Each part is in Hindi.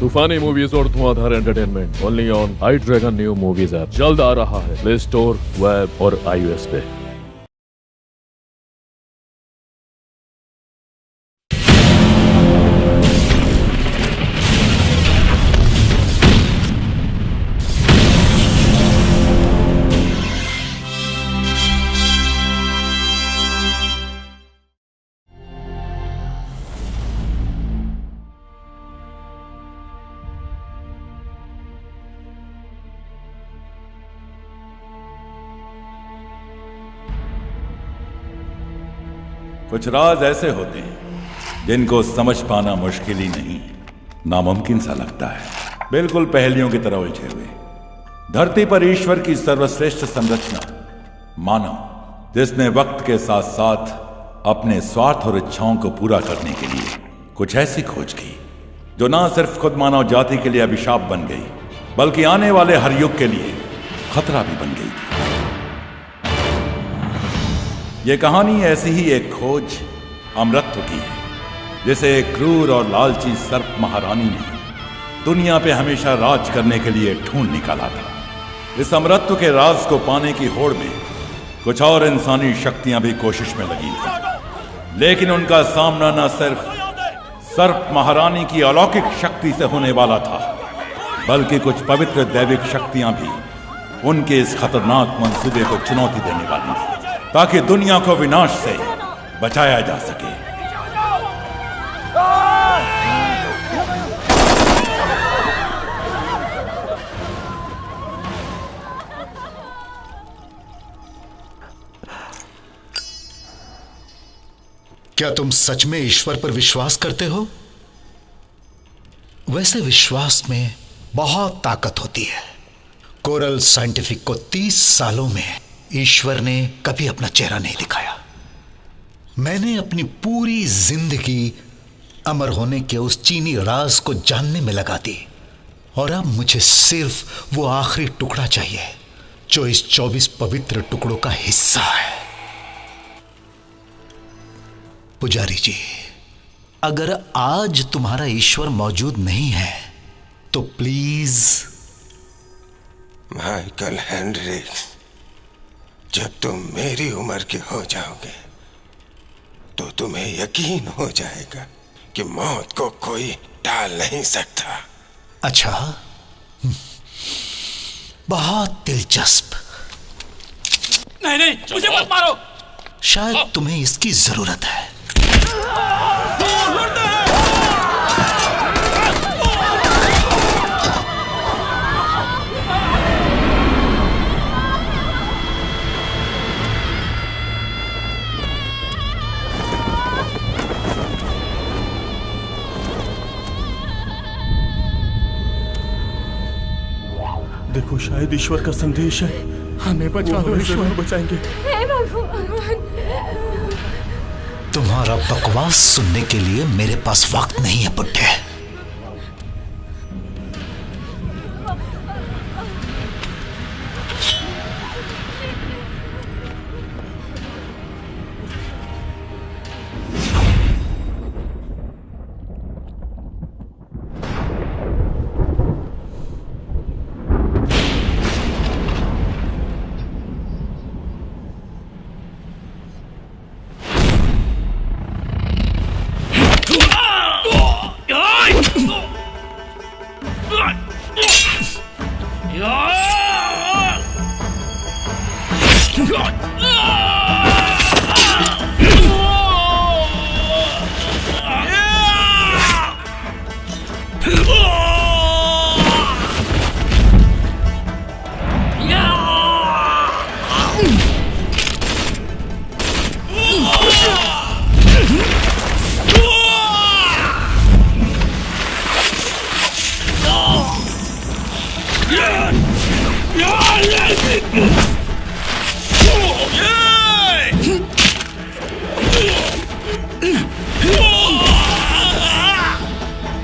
तूफानी मूवीज और धुआंधार entertainment only on I dragon new movies app जल्द आ रहा है प्ले स्टोर, वेब और iOS पे। कुछ राज ऐसे होते हैं जिनको समझ पाना मुश्किल ही नहीं, नामुमकिन सा लगता है। बिल्कुल पहेलियों की तरह उलझे हुए। धरती पर ईश्वर की सर्वश्रेष्ठ संरचना मानव, जिसने वक्त के साथ साथ अपने स्वार्थ और इच्छाओं को पूरा करने के लिए कुछ ऐसी खोज की जो ना सिर्फ खुद मानव जाति के लिए अभिशाप बन गई, बल्कि आने वाले हर युग के लिए खतरा भी बन गई थी। यह कहानी ऐसी ही एक खोज अमरत्व की है, जिसे एक क्रूर और लालची सर्प महारानी ने दुनिया पे हमेशा राज करने के लिए ढूंढ निकाला था। इस अमरत्व के राज को पाने की होड़ में कुछ और इंसानी शक्तियां भी कोशिश में लगी थी, लेकिन उनका सामना न सिर्फ सर्प महारानी की अलौकिक शक्ति से होने वाला था, बल्कि कुछ पवित्र दैविक शक्तियां भी उनके इस खतरनाक मंसूबे को चुनौती देने वाली थी, ताकि दुनिया को विनाश से बचाया जा सके। क्या तुम सच में ईश्वर पर विश्वास करते हो? वैसे विश्वास में बहुत ताकत होती है। कोरल साइंटिफिक को 30 सालों में ईश्वर ने कभी अपना चेहरा नहीं दिखाया। मैंने अपनी पूरी जिंदगी अमर होने के उस चीनी राज को जानने में लगा दी, और अब मुझे सिर्फ वो आखिरी टुकड़ा चाहिए जो इस 24 पवित्र टुकड़ों का हिस्सा है। पुजारी जी, अगर आज तुम्हारा ईश्वर मौजूद नहीं है तो प्लीज। माइकल हेनरी, जब तुम मेरी उम्र के हो जाओगे तो तुम्हें यकीन हो जाएगा कि मौत को कोई टाल नहीं सकता। अच्छा, बहुत दिलचस्प। नहीं, मुझे मत मारो। शायद तुम्हें इसकी जरूरत है। देखो, शायद ईश्वर का संदेश है। हमें बचा लो, ईश्वर बचाएंगे। तुम्हारा बकवास सुनने के लिए मेरे पास वक्त नहीं है बुड्ढे।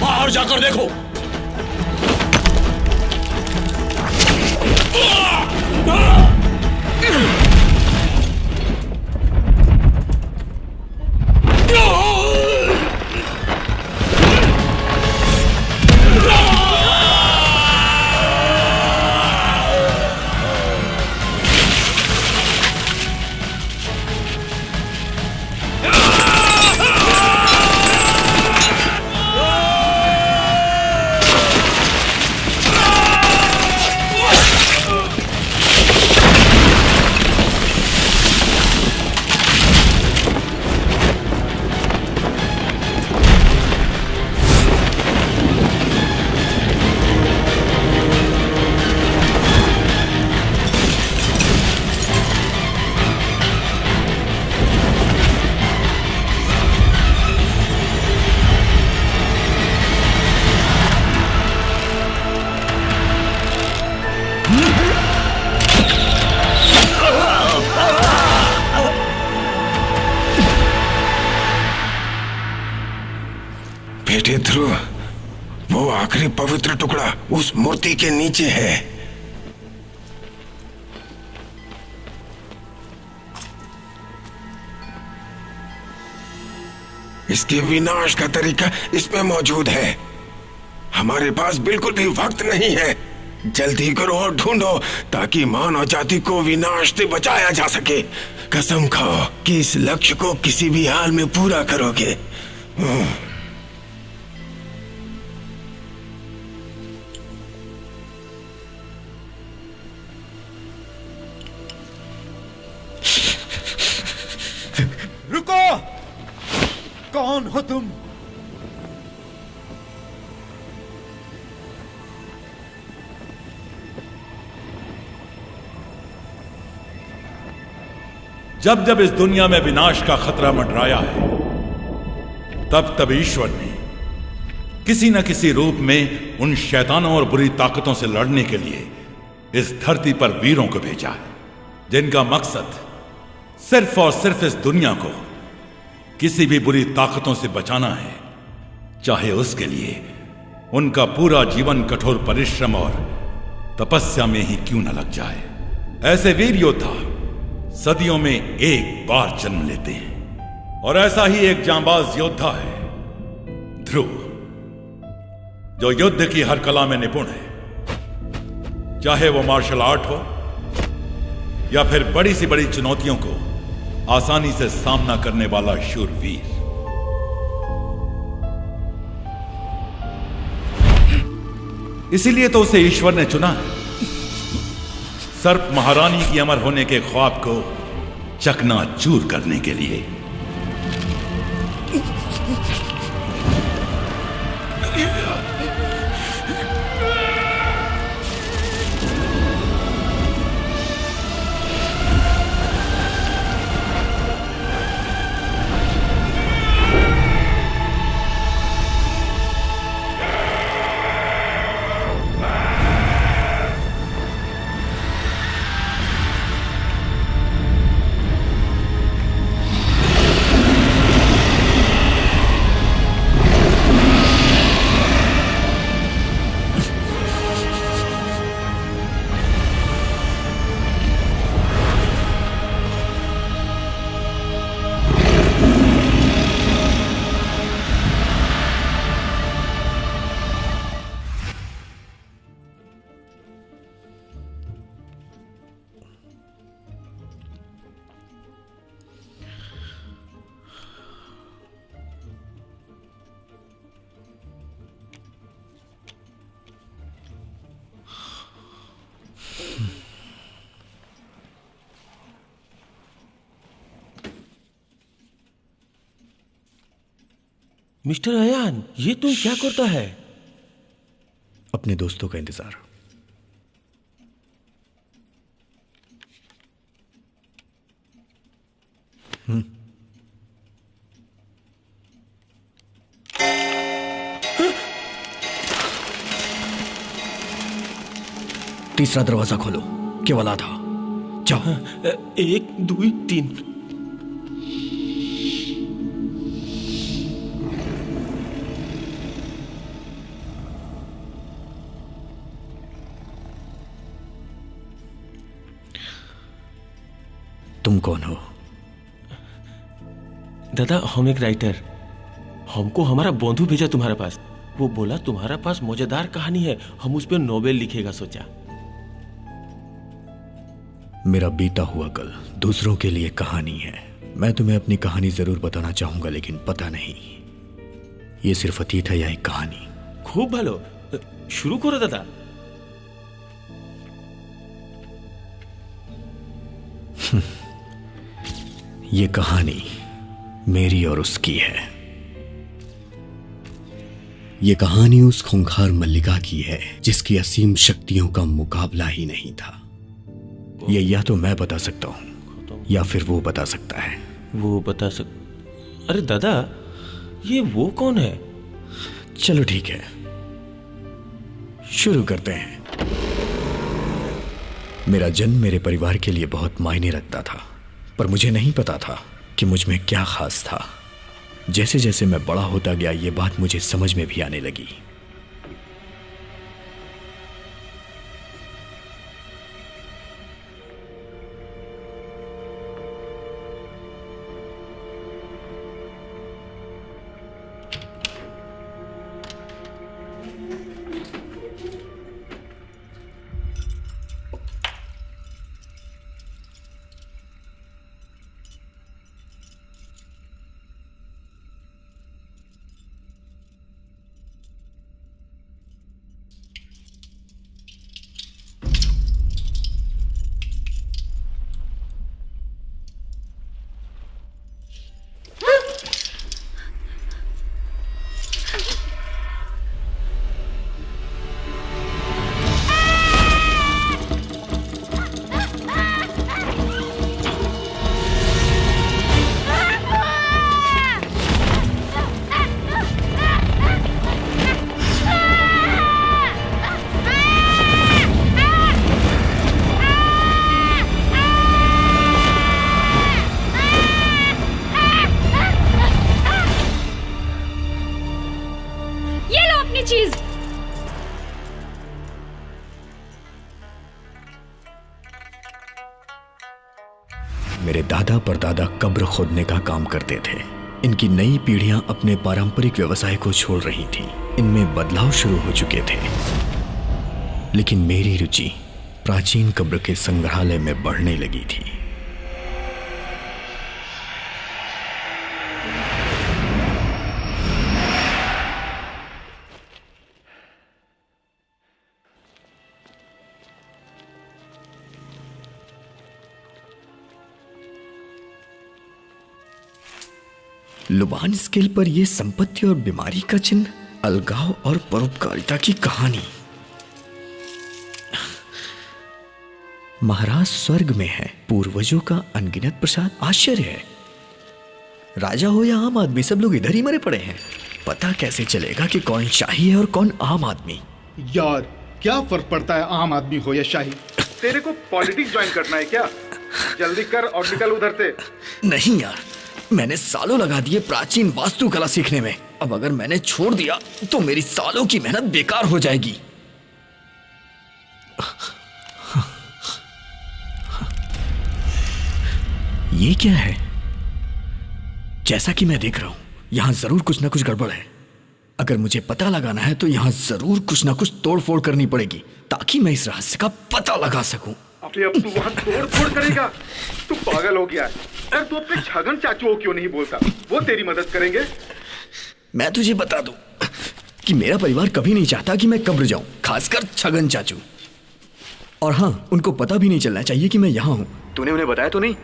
बाहर जाकर देखो। आखिरी पवित्र टुकड़ा उस मूर्ति के नीचे है। इसके विनाश का तरीका इसमें मौजूद है। हमारे पास बिल्कुल भी वक्त नहीं है। जल्दी करो और ढूंढो ताकि मानव जाति को विनाश से बचाया जा सके। कसम खाओ कि इस लक्ष्य को किसी भी हाल में पूरा करोगे। रुको! कौन हो तुम? जब जब इस दुनिया में विनाश का खतरा मंडराया है, तब तब ईश्वर ने किसी न किसी रूप में उन शैतानों और बुरी ताकतों से लड़ने के लिए इस धरती पर वीरों को भेजा है, जिनका मकसद सिर्फ और सिर्फ इस दुनिया को किसी भी बुरी ताकतों से बचाना है, चाहे उसके लिए उनका पूरा जीवन कठोर परिश्रम और तपस्या में ही क्यों न लग जाए। ऐसे वीर योद्धा सदियों में एक बार जन्म लेते हैं, और ऐसा ही एक जांबाज योद्धा है ध्रुव, जो युद्ध की हर कला में निपुण है, चाहे वो मार्शल आर्ट हो या फिर बड़ी सी बड़ी चुनौतियों को आसानी से सामना करने वाला शूरवीर। इसीलिए तो उसे ईश्वर ने चुना है, सर्प महारानी की अमर होने के ख्वाब को चकनाचूर करने के लिए। मिस्टर अयान, ये तुम क्या करता है? अपने दोस्तों का इंतजार। तीसरा दरवाजा खोलो, केवल आधा। जाओ। 1 2 3। तुम कौन हो? दादा, हम एक राइटर। हमको हमारा बंधु भेजा तुम्हारे पास। वो बोला तुम्हारे पास मजेदार कहानी है, हम उस पर नोवेल लिखेगा सोचा। मेरा बीता हुआ कल दूसरों के लिए कहानी है। मैं तुम्हें अपनी कहानी जरूर बताना चाहूंगा, लेकिन पता नहीं ये सिर्फ अतीत है या एक कहानी। खूब भालो, शुरू करो दादा। ये कहानी मेरी और उसकी है। ये कहानी उस खूंखार मल्लिका की है जिसकी असीम शक्तियों का मुकाबला ही नहीं था। ये या तो मैं बता सकता हूं या फिर वो बता सकता है। वो बता अरे दादा, ये वो कौन है? चलो ठीक है, शुरू करते हैं। मेरा जन्म मेरे परिवार के लिए बहुत मायने रखता था, पर मुझे नहीं पता था कि मुझ में क्या खास था। जैसे जैसे मैं बड़ा होता गया, ये बात मुझे समझ में भी आने लगी। मेरे दादा परदादा कब्र खोदने का काम करते थे। इनकी नई पीढ़ियां अपने पारंपरिक व्यवसाय को छोड़ रही थी। इनमें बदलाव शुरू हो चुके थे, लेकिन मेरी रुचि प्राचीन कब्र के संग्रहालय में बढ़ने लगी थी। लुबान स्केल पर यह संपत्ति और बीमारी का चिन्ह, अलगाव और परोपकारिता की कहानी। महाराज स्वर्ग में है, पूर्वजों का अनगिनत प्रसाद आश्चर्य है। राजा हो या आम आदमी, सब लोग इधर ही मरे पड़े हैं। पता कैसे चलेगा कि कौन शाही है और कौन आम आदमी? यार क्या फर्क पड़ता है आम आदमी हो या शाही? तेरे को पॉलिटिक्स ज्वाइन करना है क्या? जल्दी कर और निकल उधर से। नहीं यार, मैंने सालों लगा दिए प्राचीन वास्तुकला सीखने में। अब अगर मैंने छोड़ दिया तो मेरी सालों की मेहनत बेकार हो जाएगी। ये क्या है? जैसा कि मैं देख रहा हूं, यहां जरूर कुछ ना कुछ गड़बड़ है। अगर मुझे पता लगाना है तो यहां जरूर कुछ ना कुछ तोड़फोड़ करनी पड़ेगी, ताकि मैं इस रहस्य का पता लगा सकूं। अबे अब तू वहां तोड़ करेगा? तू पागल हो गया है। यार तू अपने छगन चाचू को क्यों नहीं बोलता? वो तेरी मदद करेंगे। मैं तुझे बता दूं कि मेरा परिवार कभी नहीं चाहता कि मैं कब्र जाऊं, खासकर छगन चाचू। और हाँ, उनको पता भी नहीं चलना चाहिए कि मैं यहां हूं। तूने उन्हें बताया तो नहीं?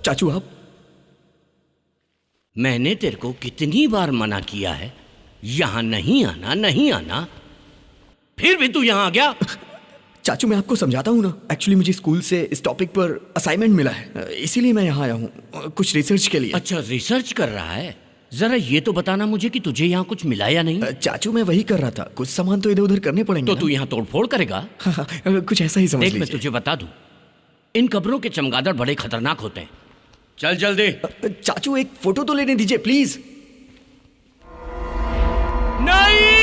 चाचू आप? मैंने तेरे को कितनी बार मना किया है, यहां नहीं आना, नहीं आना, फिर भी तू यहां आ गया। चाचू मैं आपको समझाता हूँ ना। एक्चुअली मुझे स्कूल से इस टॉपिक पर असाइनमेंट मिला है, इसीलिए मैं यहाँ आया हूँ कुछ रिसर्च के लिए। अच्छा, रिसर्च कर रहा है? जरा ये तो बताना मुझे कि तुझे यहाँ कुछ मिला या नहीं। चाचू मैं वही कर रहा था, कुछ सामान तो इधर उधर करने पड़ेंगे। तो तू यहाँ तोड़फोड़ करेगा? कुछ ऐसा ही समझ लीजिए। मैं तुझे बता दूं, इन कब्रों के चमगादड़ बड़े खतरनाक होते हैं। चल जल्दी। चाचू एक फोटो तो लेने दीजिए प्लीज। नहीं।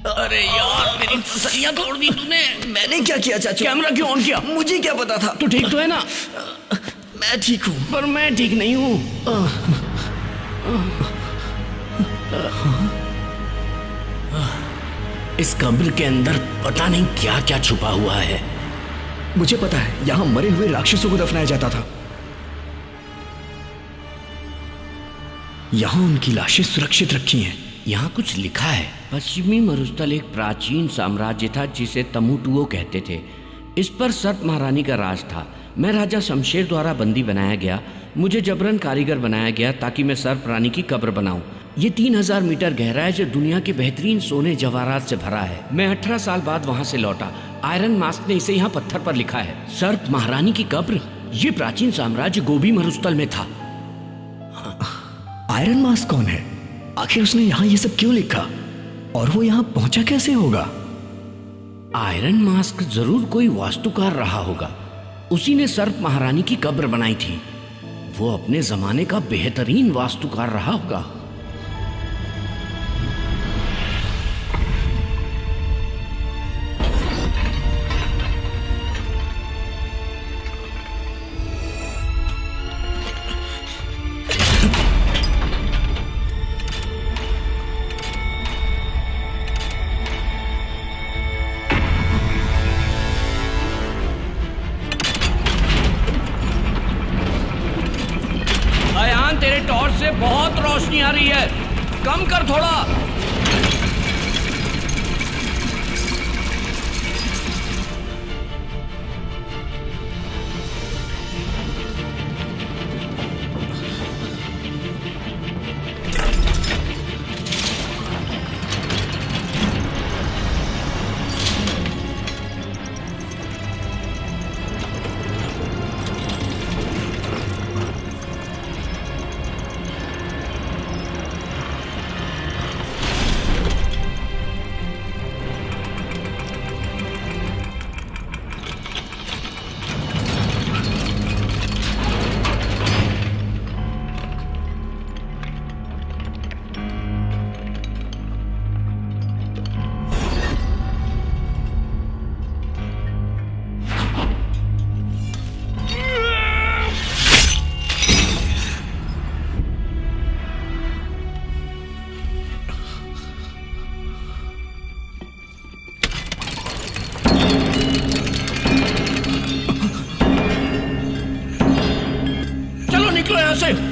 अरे यार, मेरी तसल्लियां तोड़ दी तूने। मैंने क्या किया चाचू? कैमरा क्यों ऑन किया? मुझे क्या पता था? तू ठीक तो है ना? मैं ठीक हूं, पर मैं ठीक नहीं हूं। इस कब्र के अंदर पता नहीं क्या क्या छुपा हुआ है। मुझे पता है, यहां मरे हुए राक्षसों को दफनाया जाता था। यहां उनकी लाशें सुरक्षित रखी हैं। यहाँ कुछ लिखा है। पश्चिमी मरुस्थल एक प्राचीन साम्राज्य था जिसे तमुटुओ कहते थे। इस पर सर्प महारानी का राज था। मैं राजा शमशेर द्वारा बंदी बनाया गया। मुझे जबरन कारीगर बनाया गया ताकि मैं सर्प रानी की कब्र बनाऊं। ये 3000 मीटर गहरा है जो दुनिया के बेहतरीन सोने जवाहरात से भरा है। मैं 18 साल बाद वहां से लौटा। आयरन मास्क ने इसे यहाँ पत्थर पर लिखा है, सर्प महारानी की कब्र। ये प्राचीन साम्राज्य गोबी मरुस्थल में था। आयरन मास्क कौन है? आखिर उसने यहाँ ये सब क्यों लिखा? और वो यहाँ पहुंचा कैसे होगा? आयरन मास्क जरूर कोई वास्तुकार रहा होगा। उसी ने सर्प महारानी की कब्र बनाई थी। वो अपने जमाने का बेहतरीन वास्तुकार रहा होगा। तेरे टॉर्च से बहुत रोशनी आ रही है, कम कर थोड़ा।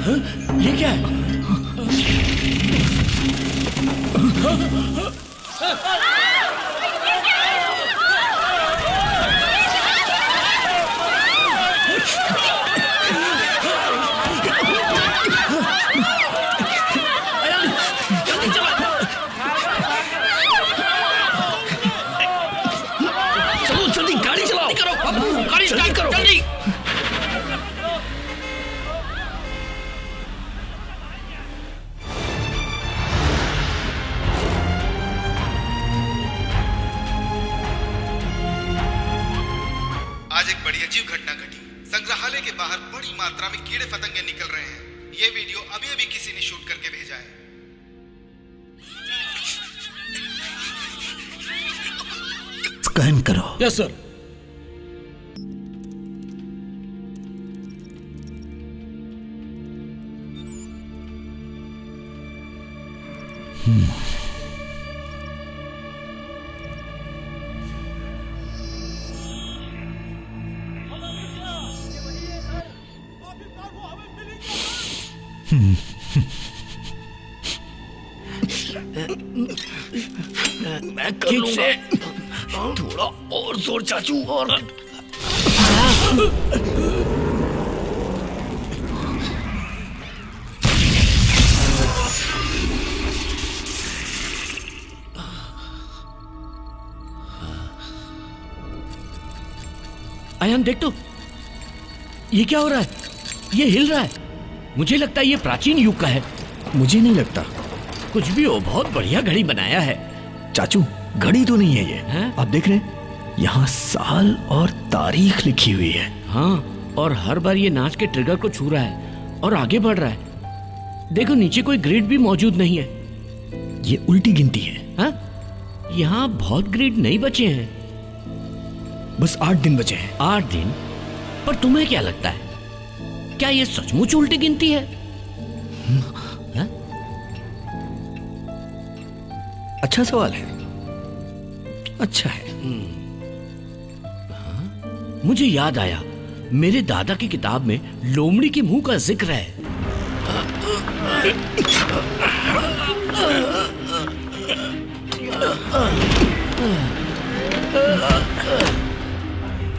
ये क्या है? चलो जल्दी गाड़ी चलाओ, गाड़ी स्टार्ट करो जल्दी। आज एक बड़ी अजीब घटना घटी। संग्रहालय के बाहर बड़ी मात्रा में कीड़े फतंगे निकल रहे हैं। ये वीडियो अभी अभी किसी ने शूट करके भेजा है। स्कैन करो। Yes sir. मैं कर लूंगा। थोड़ा और जोर चाचू। और आयान देख तो, ये क्या हो रहा है? ये हिल रहा है। मुझे लगता है ये प्राचीन युग का है। मुझे नहीं लगता। कुछ भी हो, बहुत बढ़िया घड़ी बनाया है। चाचू घड़ी तो नहीं है ये। हैं? आप देख रहे हैं यहाँ साल और तारीख लिखी हुई है। हाँ, और हर बार ये नाच के ट्रिगर को छू रहा है और आगे बढ़ रहा है। देखो नीचे कोई ग्रिड भी मौजूद नहीं है। ये उल्टी गिनती है। हाँ? यहाँ बहुत ग्रिड नहीं बचे हैं। बस 8 दिन बचे हैं। 8 दिन? पर तुम्हें क्या लगता है, क्या ये सचमुच उल्टी गिनती है? हाँ? अच्छा सवाल है। अच्छा है। मुझे याद आया, मेरे दादा की किताब में लोमड़ी के मुंह का जिक्र है।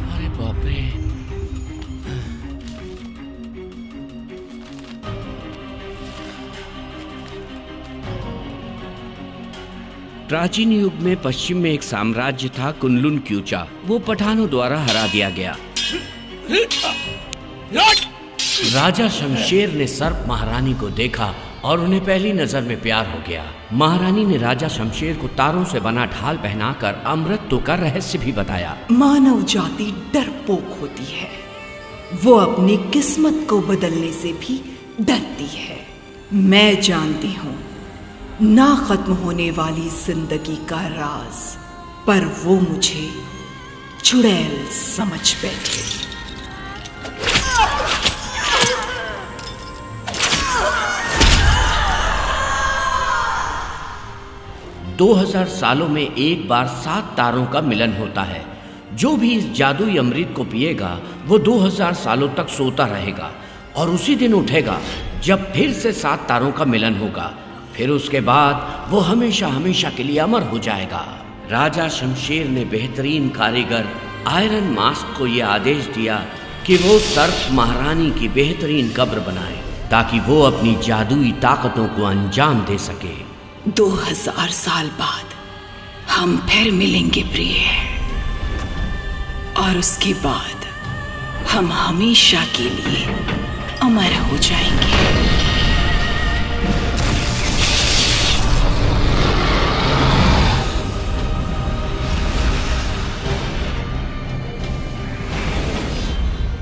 अरे बाप रे। प्राचीन युग में पश्चिम में एक साम्राज्य था, कुनलुन क्यूचा। वो पठानों द्वारा हरा दिया गया। राजा शमशेर ने सर्प महारानी को देखा और उन्हें पहली नजर में प्यार हो गया। महारानी ने राजा शमशेर को तारों से बना ढाल पहनाकर अमृत का रहस्य भी बताया। मानव जाति डरपोक होती है, वो अपनी किस्मत को बदलने से भी डरती है। मैं जानती हूँ ना खत्म होने वाली जिंदगी का राज, पर वो मुझे चुड़ैल समझ बैठे। दो 2000 सालों में एक बार 7 तारों का मिलन होता है। जो भी इस जादुई अमृत को पिएगा वो 2000 सालों तक सोता रहेगा और उसी दिन उठेगा जब फिर से 7 तारों का मिलन होगा। फिर उसके बाद वो हमेशा हमेशा के लिए अमर हो जाएगा। राजा शमशेर ने बेहतरीन कारीगर आयरन मास्क को यह आदेश दिया कि वो सर्प महारानी की बेहतरीन कब्र बनाए ताकि वो अपनी जादुई ताकतों को अंजाम दे सके। 2000 साल बाद हम फिर मिलेंगे प्रिय, और उसके बाद हम हमेशा के लिए अमर हो जाएंगे।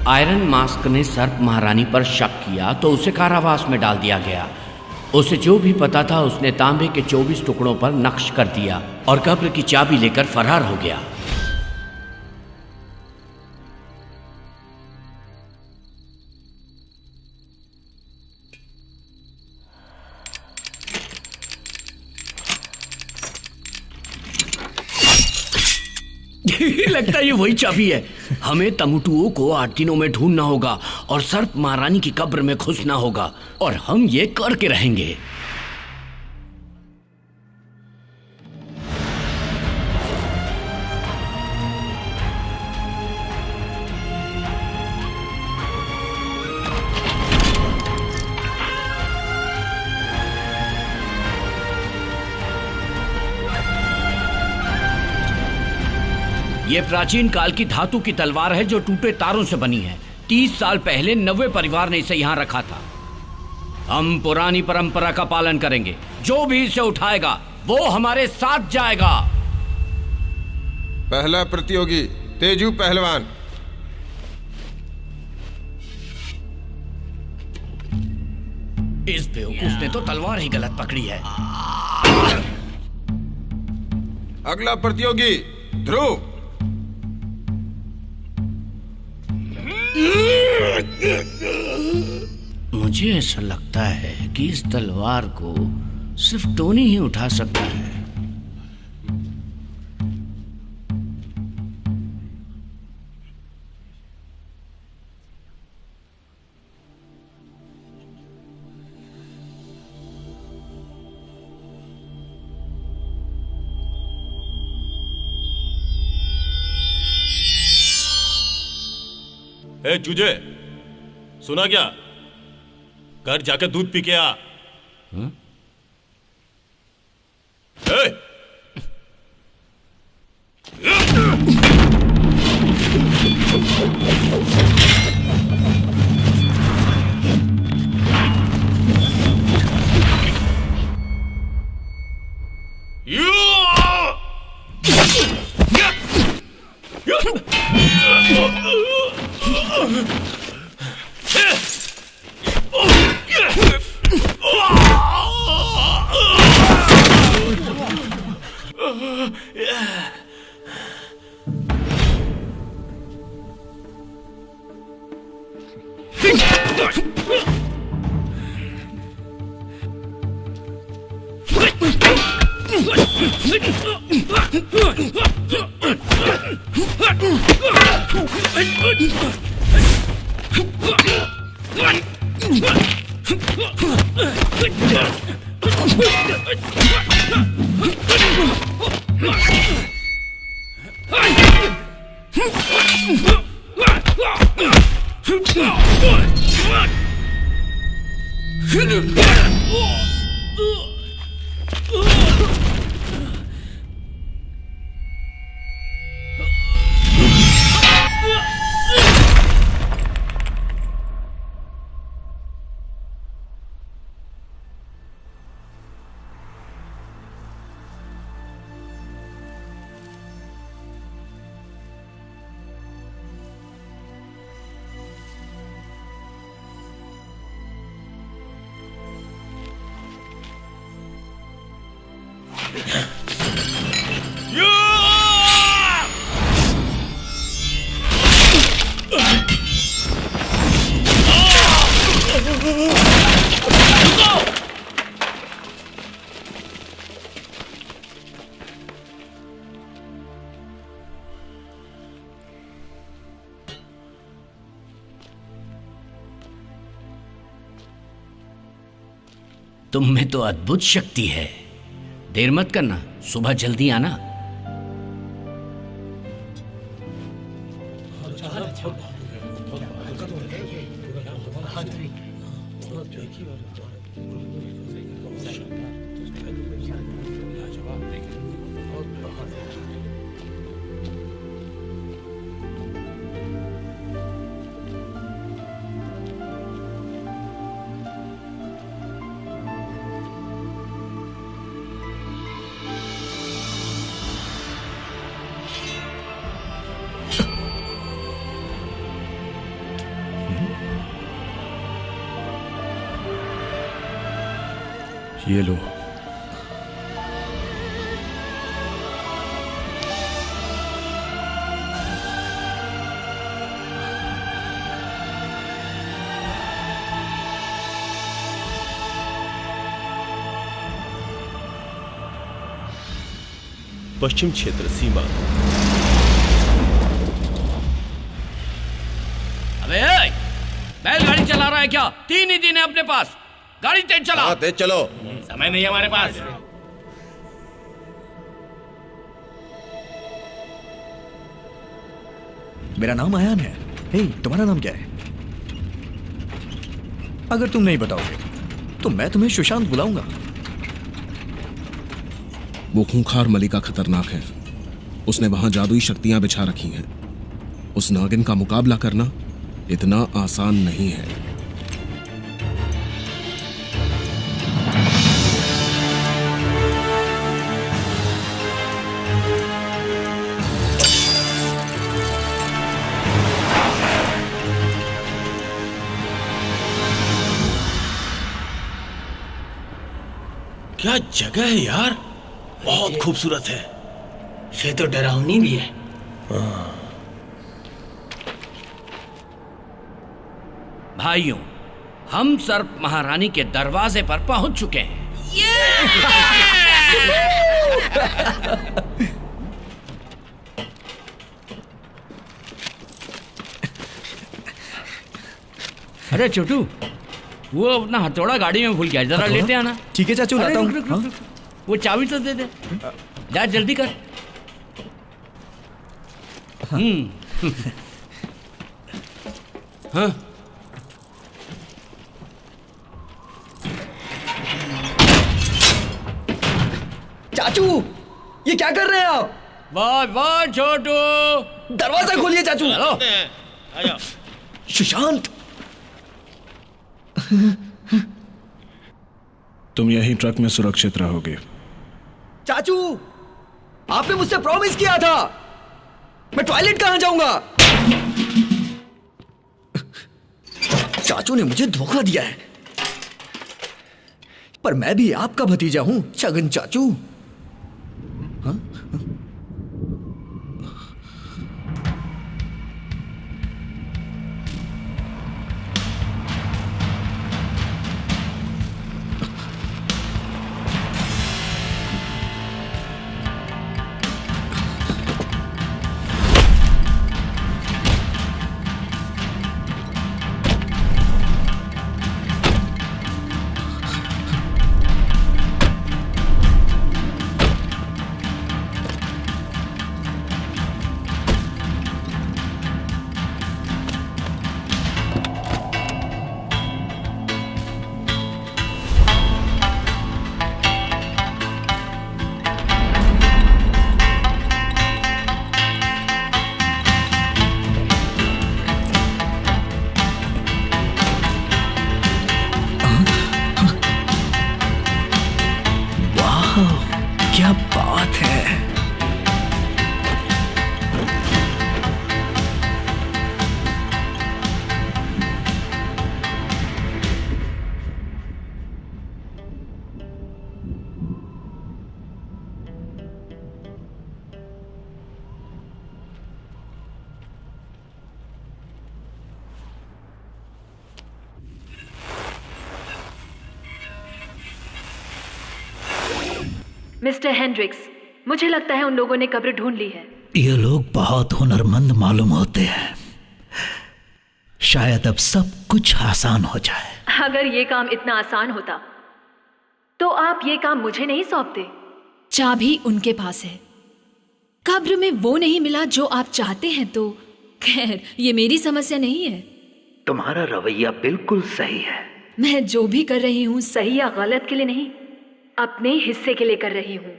आयरन मास्क ने सर्प महारानी पर शक किया तो उसे कारावास में डाल दिया गया। उसे जो भी पता था उसने तांबे के 24 टुकड़ों पर नक्श कर दिया और कब्र की चाबी लेकर फरार हो गया। लगता है ये वही चाबी है। हमें तमुटुओ को 8 दिनों में ढूंढना होगा और सर्प महारानी की कब्र में घुसना होगा, और हम ये करके रहेंगे। ये प्राचीन काल की धातु की तलवार है जो टूटे तारों से बनी है। 30 साल पहले 90 परिवार ने इसे यहाँ रखा था। हम पुरानी परंपरा का पालन करेंगे। जो भी इसे उठाएगा वो हमारे साथ जाएगा। पहला प्रतियोगी तेजू पहलवान। इस बेवकूफ ने तो तलवार ही गलत पकड़ी है। अगला प्रतियोगी ध्रुव। मुझे ऐसा लगता है कि इस तलवार को सिर्फ टोनी ही उठा सकता है। ए जूझे, सुना क्या? घर जाके दूध पी के आ। तुम में तो अद्भुत शक्ति है। देर मत करना, सुबह जल्दी आना। ये लो। पश्चिम क्षेत्र सीमा। रहा है क्या? 3 ही दिन है अपने पास, गाड़ी तेज चला। हाँ, तेज चलो। समय नहीं है हमारे पास। मेरा नाम आयान है। हे, तुम्हारा नाम क्या है? अगर तुम नहीं बताओगे तो मैं तुम्हें सुशांत बुलाऊंगा। वो खूंखार मलिका खतरनाक है। उसने वहां जादुई शक्तियां बिछा रखी हैं। उस नागिन का मुकाबला करना इतना आसान नहीं है। क्या जगह है यार, बहुत खूबसूरत है। ये तो डरावनी भी है। भाइयों, हम सर्प महारानी के दरवाजे पर पहुंच चुके हैं। अरे छोटू, वो अपना हथौड़ा गाड़ी में भूल गया, जरा लेते आना। ठीक है चाचू, लाता हूँ। हाँ? वो चाबी तो दे दे, जा जल्दी कर। हाँ। चाचू, ये क्या कर रहे हैं आप? वाह वाह छोटू, दरवाजा खोलिए चाचू। सुशांत, तुम यहीं ट्रक में सुरक्षित रहोगे। चाचू, आपने मुझसे प्रॉमिस किया था। मैं टॉयलेट कहां जाऊंगा? चाचू ने मुझे धोखा दिया है, पर मैं भी आपका भतीजा हूं, छगन चाचू। हाँ? क्या बात है। मिस्टर हेंड्रिक्स, मुझे लगता है उन लोगों ने कब्र ढूंढ ली है। ये लोग बहुत हुनरमंद मालूम होते हैं। शायद अब सब कुछ आसान हो जाए। अगर ये काम इतना आसान होता तो आप ये काम मुझे नहीं सौंपते। चाबी उनके पास है, कब्र में वो नहीं मिला जो आप चाहते हैं, तो खैर ये मेरी समस्या नहीं है। तुम्हारा रवैया बिल्कुल सही है। मैं जो भी कर रही हूँ सही या गलत के लिए नहीं, अपने हिस्से के लिए कर रही हूँ।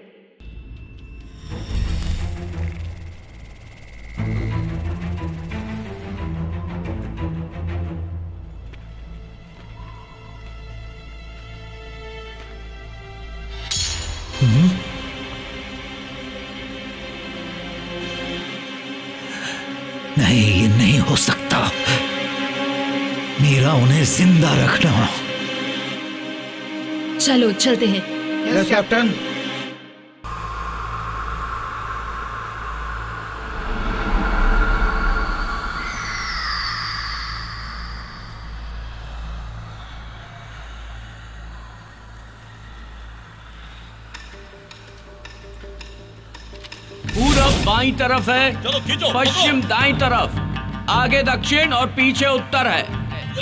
नहीं, ये नहीं हो सकता। मेरा उन्हें जिंदा रखना। चलो चलते हैं। Yes captain. पूरब बाईं तरफ है, चलो खींचो, पश्चिम दाईं तरफ, आगे दक्षिण और पीछे उत्तर है।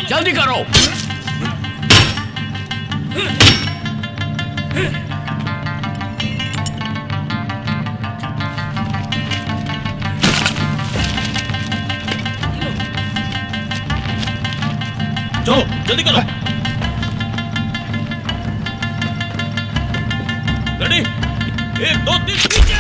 जल्दी करो। चलो जल्दी करो। रेडी, 1 2 3 नीचे।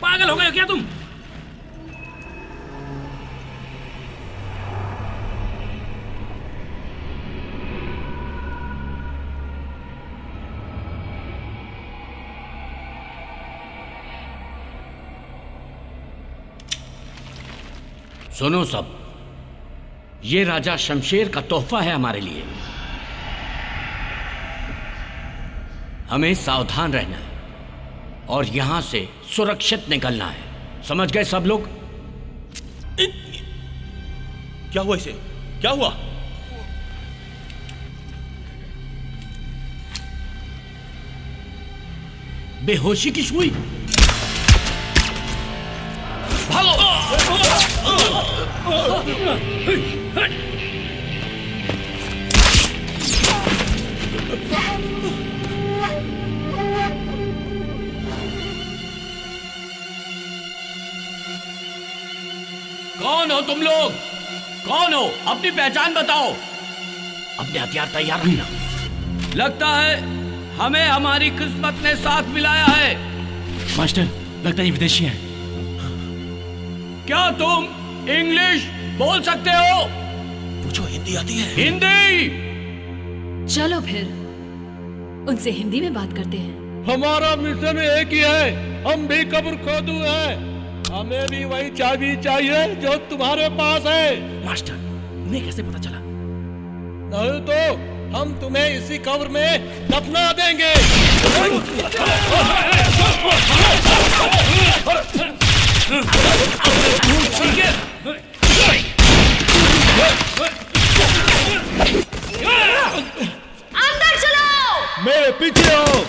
पागल हो गए हो क्या तुम? सुनो सब, ये राजा शमशेर का तोहफा है हमारे लिए। हमें सावधान रहना है और यहां से सुरक्षित निकलना है। समझ गए सब लोग? क्या हुआ इसे? क्या हुआ? बेहोशी की सुई। भागो! कौन हो तुम लोग? कौन हो? अपनी पहचान बताओ। अपने हथियार तैयार रखना। लगता है हमें हमारी किस्मत ने साथ मिलाया है। मास्टर, लगता है ये विदेशी हैं। क्या तुम इंग्लिश बोल सकते हो? पूछो, हिंदी आती है? हिंदी? चलो फिर उनसे हिंदी में बात करते हैं। हमारा मिशन एक ही है, हम भी कब्र खोदू हैं। हमें भी वही चाबी चाहिए जो तुम्हारे पास है। मास्टर, उन्हें कैसे पता चला? नहीं तो हम तुम्हें इसी कब्र में दफना देंगे। अंदर चलो। मेरे पीछे आओ।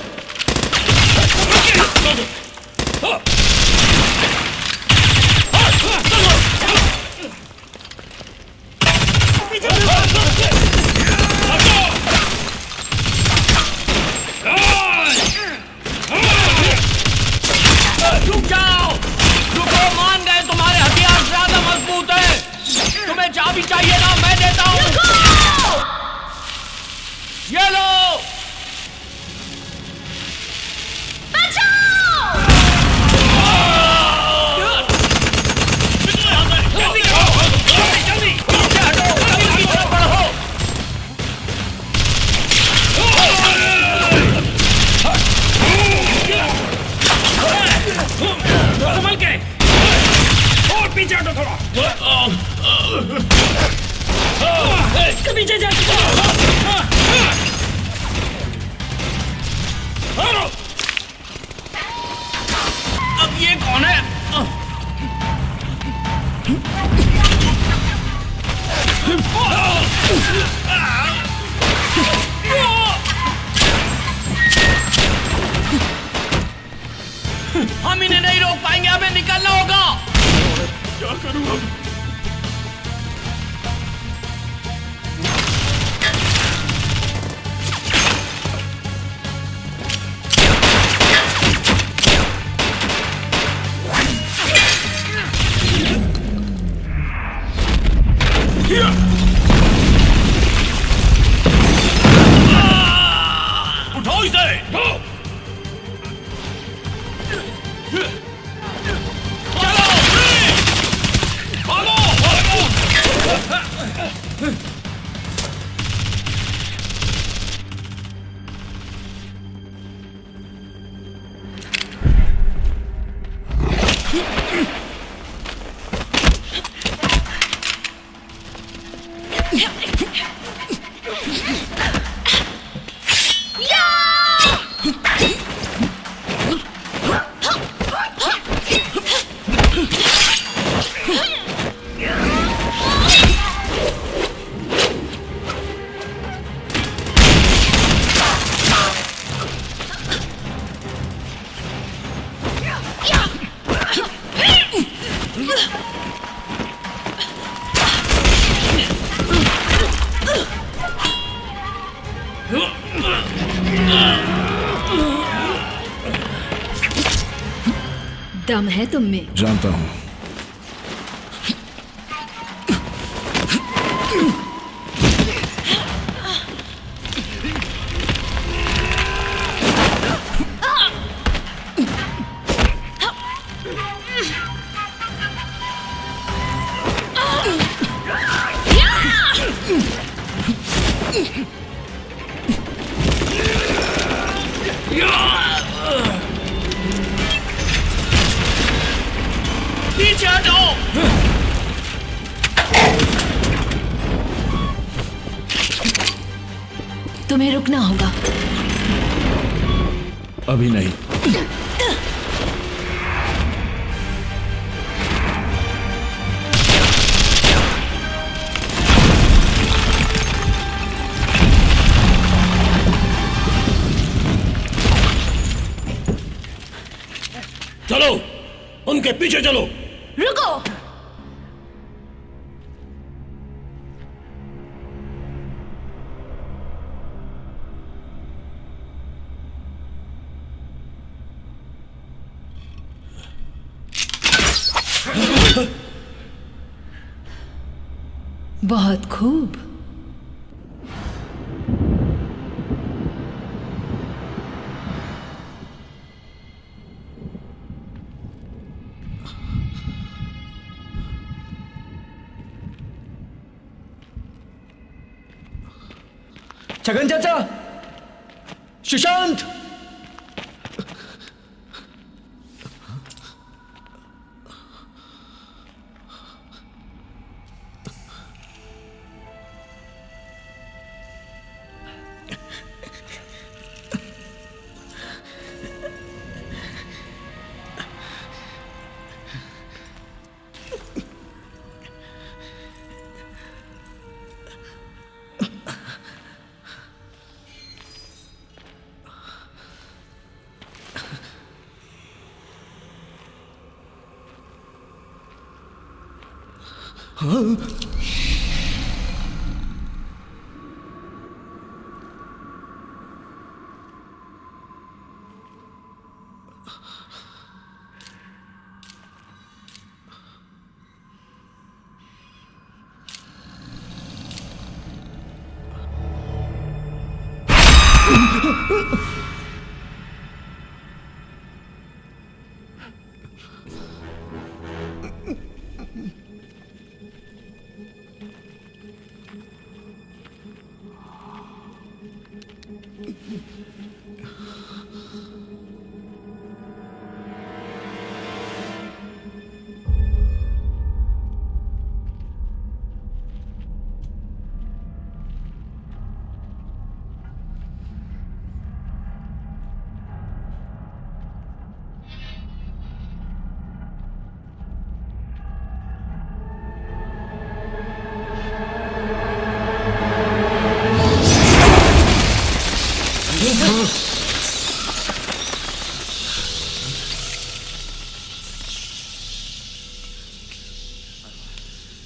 रुक जाओ, रुको। मान गए तुम्हारे हथियार ज्यादा मजबूत है। तुम्हें चाबी चाहिए ना? मैं देता हूँ। ये लो। संभल के और पीछे हटो थोड़ा। पीछे जा। अब ये कौन है? हम इन्हें नहीं रोक पाएंगे, हमें निकलना होगा। क्या करूं अब? दम है तुम में। जानता हूं। पीछे हटो। तुम्हें रुकना होगा। अभी नहीं। चलो, उनके पीछे चलो। रुको। बहुत खूब। छगन चाचा, सुशांत।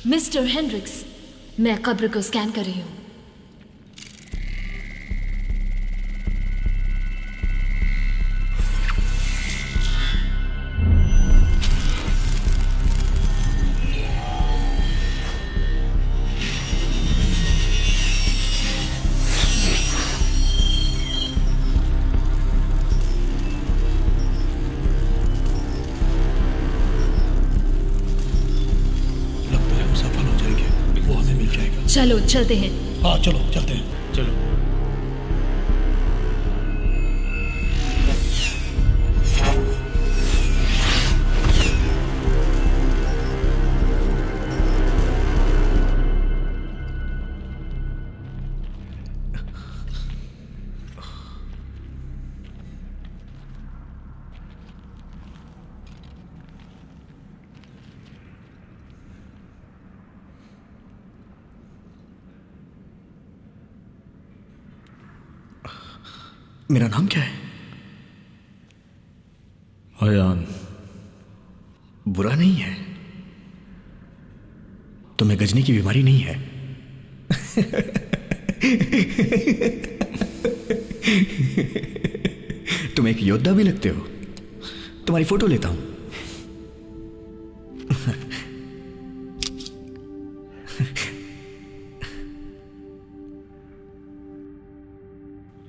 मिस्टर हेंड्रिक्स, मैं कब्र को स्कैन कर रही हूं। चलो चलते हैं। हाँ चलो चलते हैं। चलो। मेरा नाम क्या है? अयान। बुरा नहीं है। तुम्हें गजनी की बीमारी नहीं है? तुम एक योद्धा भी लगते हो। तुम्हारी फोटो लेता हूं।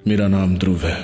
मेरा नाम ध्रुव है।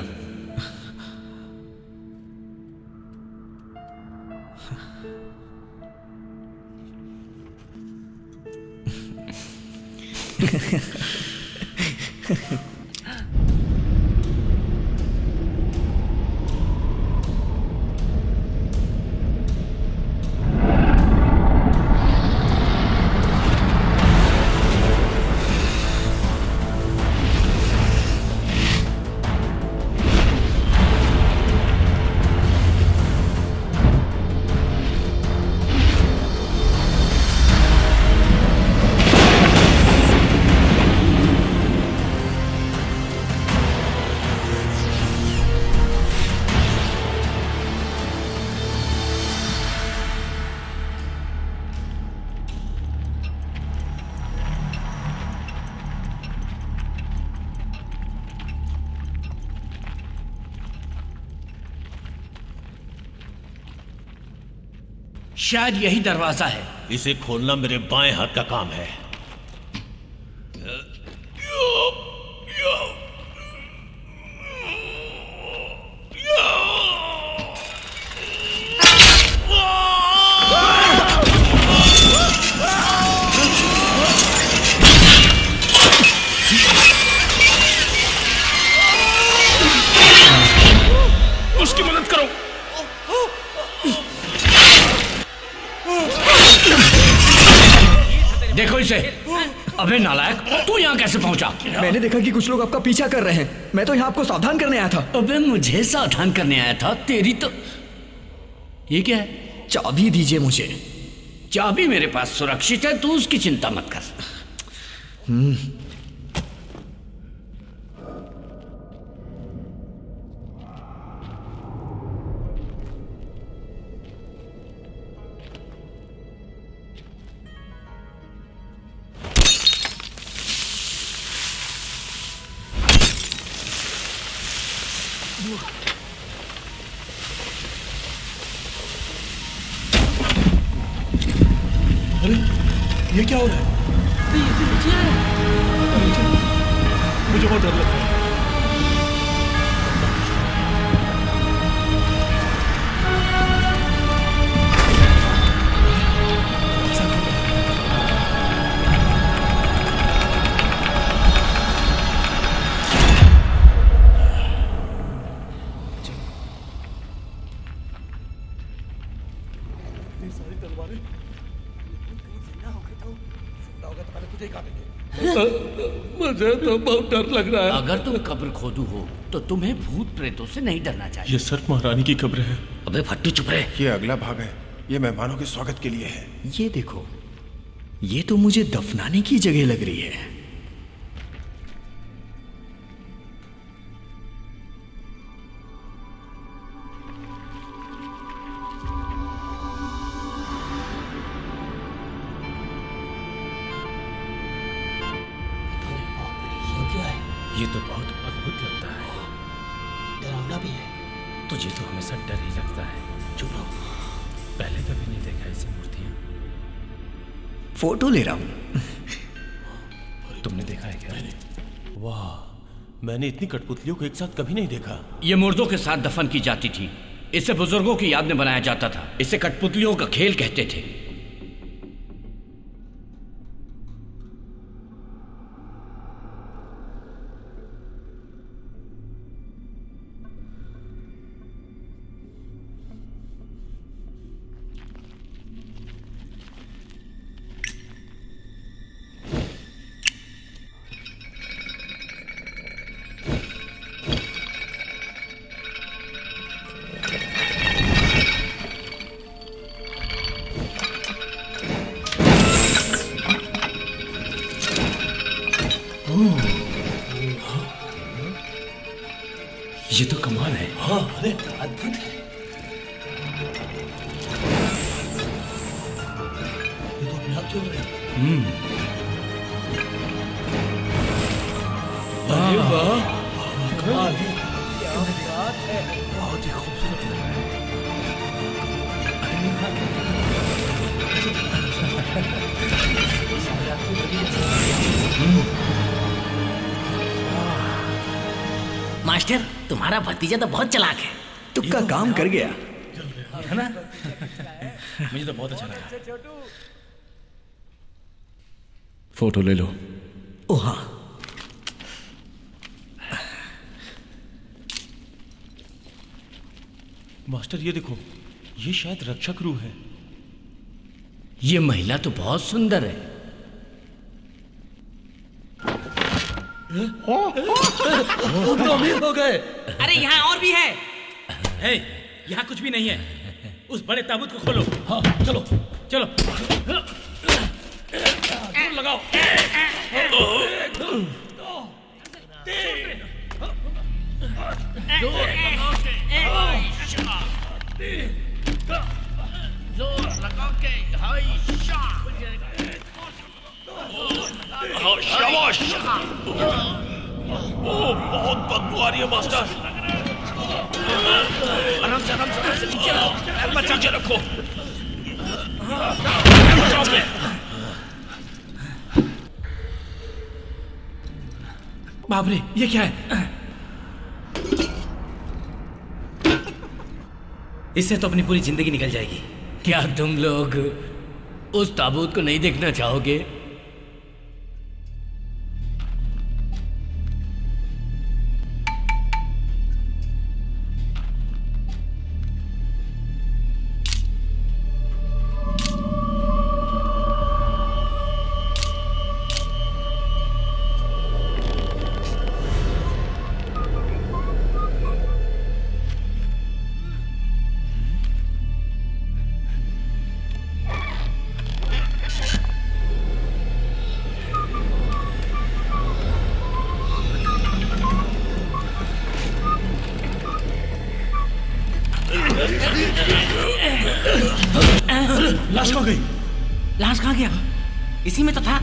शायद यही दरवाजा है। इसे खोलना मेरे बाएं हाथ का काम है। उसकी मदद करो। देखो इसे। अबे नालायक, तू यहाँ कैसे पहुंचा? मैंने देखा कि कुछ लोग आपका पीछा कर रहे हैं। मैं तो यहाँ आपको सावधान करने आया था। अबे मुझे सावधान करने आया था? तेरी तो ये क्या है? चाबी दीजिए मुझे। चाबी मेरे पास सुरक्षित है, तू उसकी चिंता मत कर। अरे ये क्या हो रहा है? मुझे बहुत डर लग रहा है। मुझे तो बहुत डर लग रहा है। अगर तुम कब्र खोदू हो तो तुम्हें भूत प्रेतों से नहीं डरना चाहिए। ये सर्प महारानी की कब्र है। अबे फट्टू चुप रहे। ये अगला भाग है। ये मेहमानों के स्वागत के लिए है। ये देखो, ये तो मुझे दफनाने की जगह लग रही है। ये तो बहुत अद्भुत लगता है। डरावना भी है। तुझे तो हमेशा डर ही लगता है। चुप रहो। पहले कभी नहीं देखा ऐसी मूर्तियां। फोटो ले रहा हूं। तुमने देखा है क्या? वाह, मैंने इतनी कठपुतलियों को एक साथ कभी नहीं देखा। ये मुर्दों के साथ दफन की जाती थी। इसे बुजुर्गों की याद में बनाया जाता था। इसे कठपुतलियों का खेल कहते थे। ये तो कमाल है। हाँ, अरे अद्भुत है। ये तो अपने आप चल रहे हैं। अरे वाह, कमाल है। क्या बात है, बहुत ही खूबसूरत लग रहा है। मास्टर, तुम्हारा भतीजा तो बहुत चालाक है। तुक्का काम कर गया है ना? मुझे तो बहुत अच्छा लगा। फोटो ले लो। ओ हाँ। मास्टर ये देखो, ये शायद रक्षक रूह है। ये महिला तो बहुत सुंदर है। तो अमीर हो गए। अरे यहाँ और भी है। हे, यहाँ कुछ भी नहीं है। उस बड़े ताबूत को खोलो। हाँ, चलो चलो। लगाओ। जोर लगाओ के हाय शाबाश। ओ, बहुत बदबू आ रही है मास्टर। आराम से नीचे रखो। नीचे रखो। बाप रे, ये क्या है? इससे तो अपनी पूरी जिंदगी निकल जाएगी। क्या तुम लोग उस ताबूत को नहीं देखना चाहोगे? लाश कहाँ गई? लाश कहाँ गया? इसी में तो था।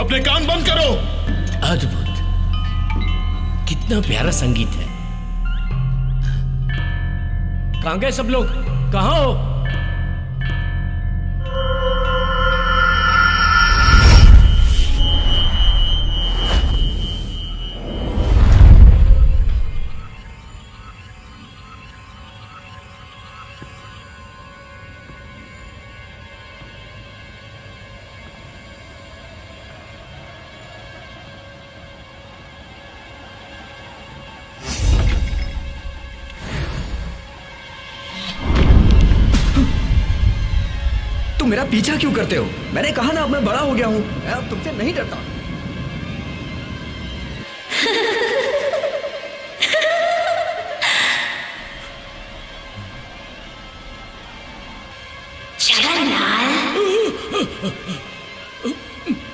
अपने कान बंद करो। अद्भुत, कितना प्यारा संगीत है। कहां गए सब लोग? कहां हो? तुम मेरा पीछा क्यों करते हो? मैंने कहा ना अब मैं बड़ा हो गया हूं, मैं अब तुमसे नहीं डरता।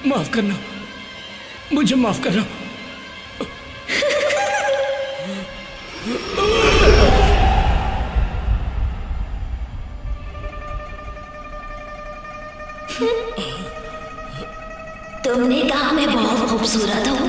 माफ करना, मुझे माफ करना। तुमने कहा मैं बहुत खूबसूरत हूँ।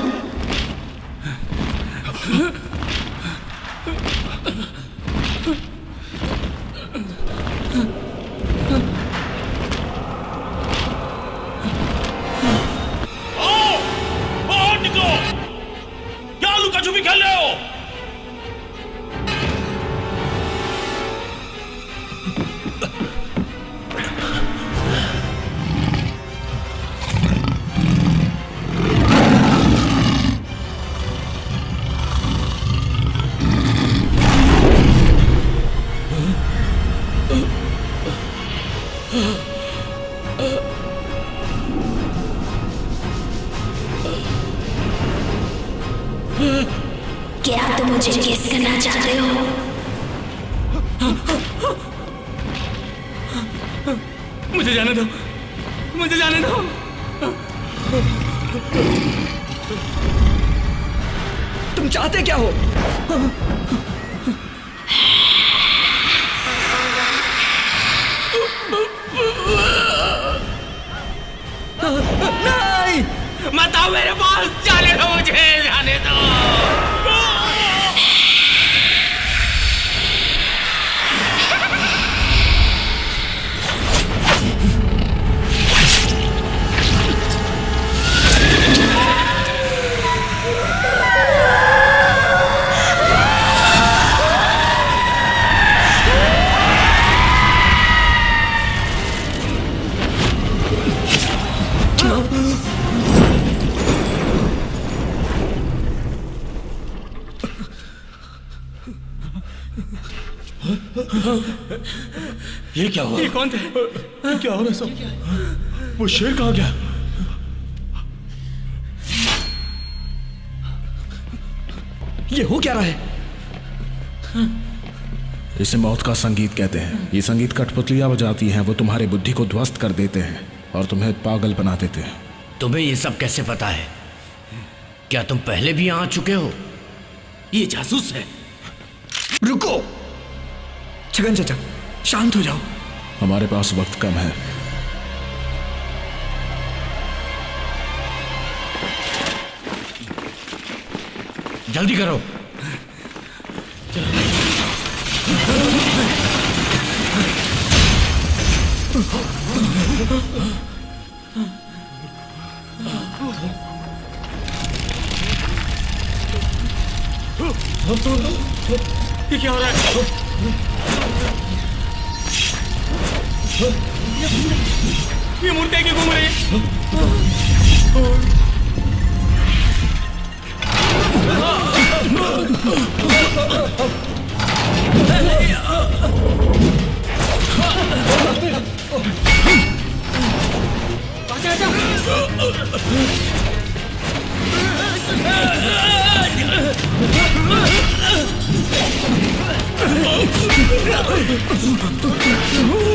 बाहर निकलो। क्या लुका छुपी खेल रहे हो? मुझे किस करना चाहते हो? मुझे जाने दो, मुझे जाने दो। तुम चाहते क्या हो? नहीं, मत आओ मेरे पास, जाने दो मुझे, जाने दो। ये क्या हुआ? ये कौन थे? क्या हो रहा है सब? वो शेर कहाँ गया? ये हो क्या रहा है? इसे मौत का संगीत कहते हैं। ये संगीत कठपुतलियां बजाती हैं, वो तुम्हारी बुद्धि को ध्वस्त कर देते हैं और तुम्हें पागल बना देते हैं। तुम्हें ये सब कैसे पता है? क्या तुम पहले भी यहाँ आ चुके हो? ये जासूस है। रुको छगन चाचा, शांत हो जाओ। हमारे पास वक्त कम है। जल्दी करो। ये क्या हो रहा है? ये मूर्तियां क्यों घूम रही है?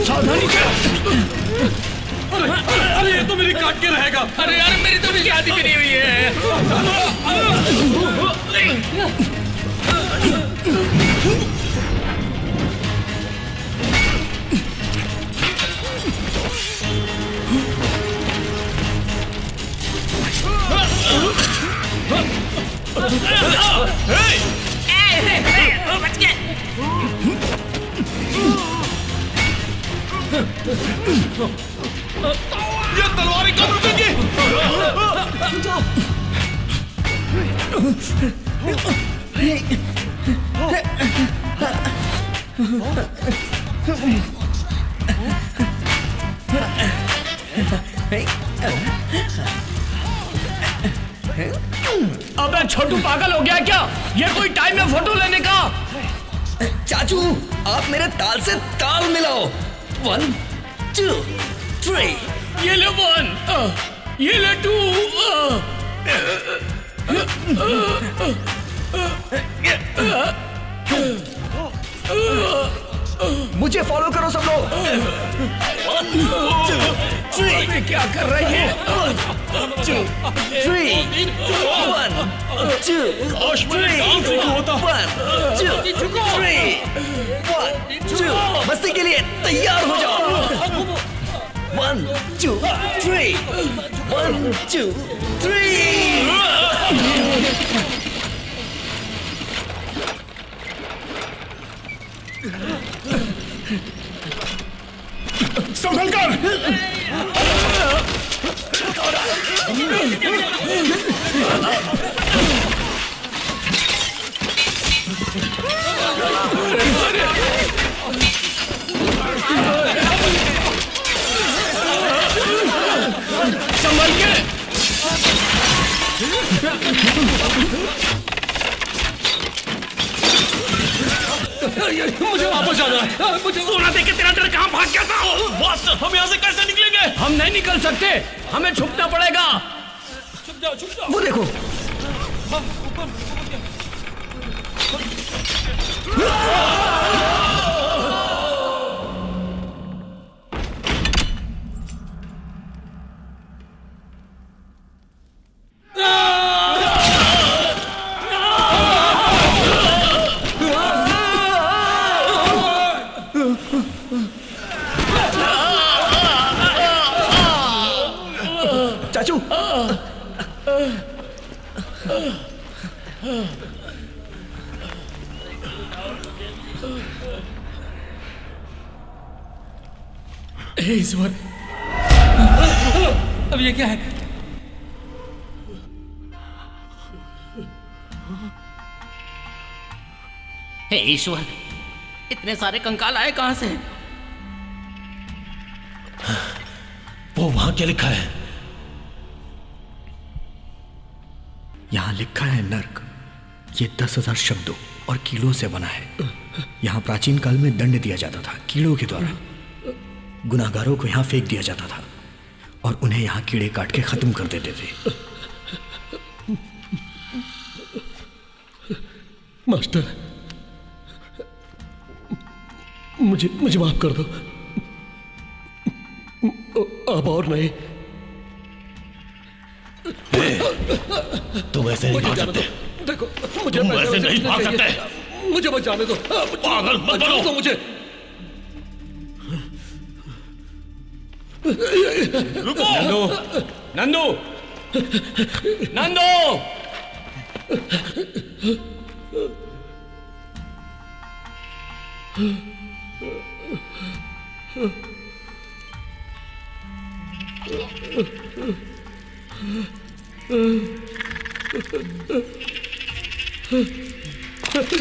सावधानी से। अरे ये तो मेरी काट के रहेगा। अरे यार मेरी तो शादी भी नहीं हुई है। बच गए। ये तलवारें कब रुकेंगी? अबे छोटू पागल हो गया क्या? ये कोई टाइम है फोटो लेने का? चाचू आप मेरे ताल से ताल मिलाओ। 1 2 3। ये ले 1, ये ले 2। मुझे फॉलो करो सब लोग। 1 2 3। क्या कर रही है? 1 2 3 1 2 3 1 2 3 1 2। मस्ती के लिए तैयार हो जाओ। 1 2 3 1 2 3। संभल कर। संभल के। मुझे वापस जाना है। मुझे सोना देके तेरा डर कहाँ भाग गया था? बॉस, हम यहाँ से कैसे निकलेंगे? हम नहीं निकल सकते, हमें छुपना पड़ेगा। छुप जाओ, छुप जाओ। वो देखो। चाचू। ईश्वर, अब ये क्या है? हे ईश्वर, इतने सारे कंकाल आए कहां से? वो वहां क्या लिखा है? यहां लिखा है नर्क। ये 10,000 शब्दों और कीड़ों से बना है। यहां प्राचीन काल में दंड दिया जाता था कीड़ों के द्वारा। गुनाहगारों को यहां फेंक दिया जाता था और उन्हें यहां कीड़े काट के खत्म कर देते थे। मास्टर, मुझे माफ कर दो। अब और नहीं। तुम ऐसे नहीं भाग सकते। देखो, तुम ऐसे नहीं भाग सकते। मुझे बचाने दो। पागल मत बनो। दो मुझे। रुको। नंदू, नंदू।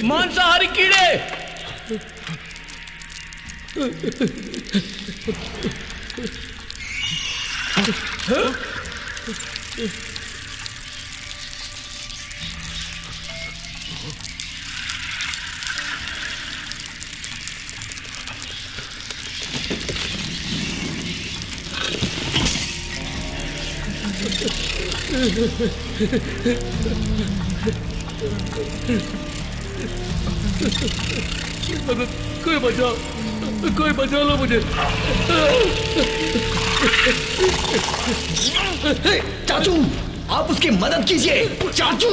मांसाहारी कीड़े। कोई बचा लो मुझे। चाचू, आप उसकी मदद कीजिए। चाचू।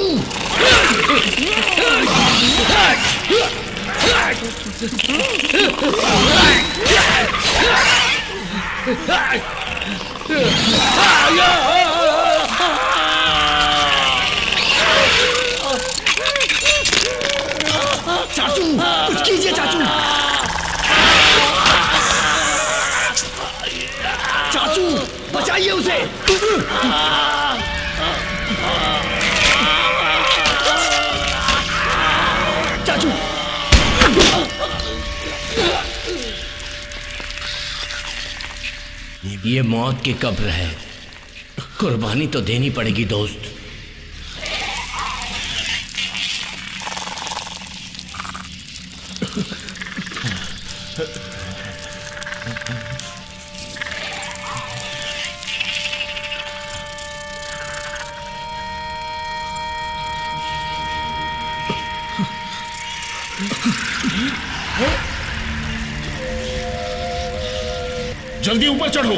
चाचू, कुछ कीजिए चाचू। चाचू, बचाइए उसे। चाचू। ये मौत की कब्र है। कुर्बानी तो देनी पड़ेगी दोस्त। जल्दी ऊपर चढ़ो।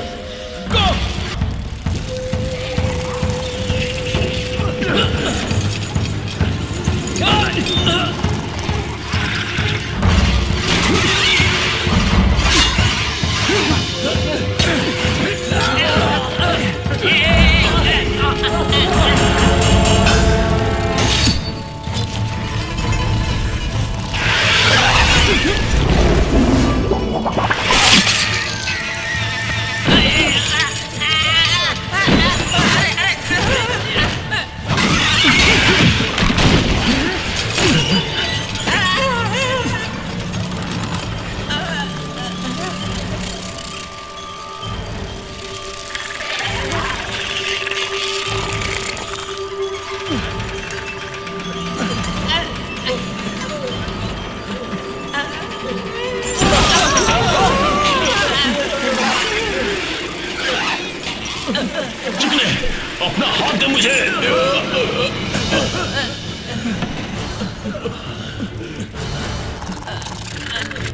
अपना हाथ दे मुझे।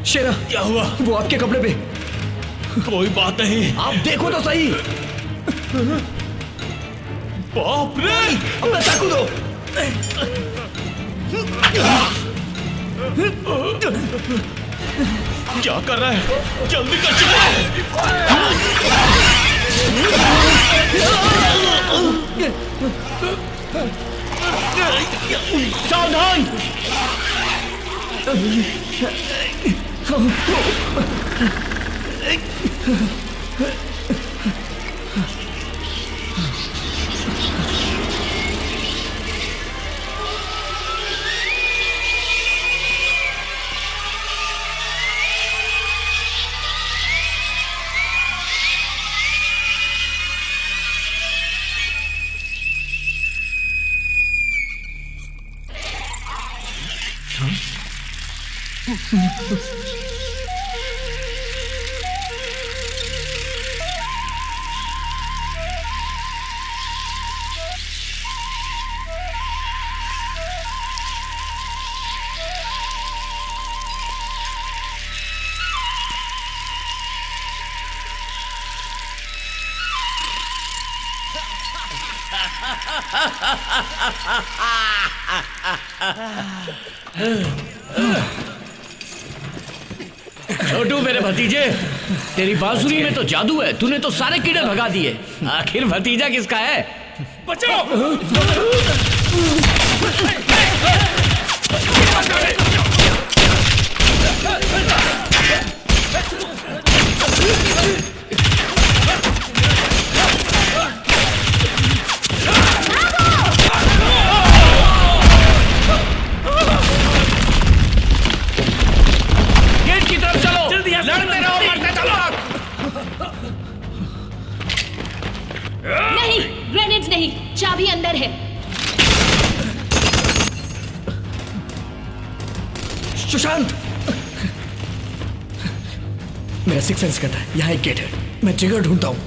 शेरा, क्या हुआ? वो आपके कपड़े पे। कोई बात नहीं, आप देखो तो सही। बाप रे! अपना चाकू दो। क्या कर रहा है? जल्दी कर सावधान! छोटू मेरे भतीजे, तेरी बांसुरी में तो जादू है। तूने तो सारे कीड़े भगा दिए। आखिर भतीजा किसका है? बचाओ! नहीं, ग्रेनेड नहीं, चाबी अंदर है। सुशांत, मेरा सिक्स सेंस कहता है यहाँ एक गेट है। मैं जगह ढूंढता हूँ।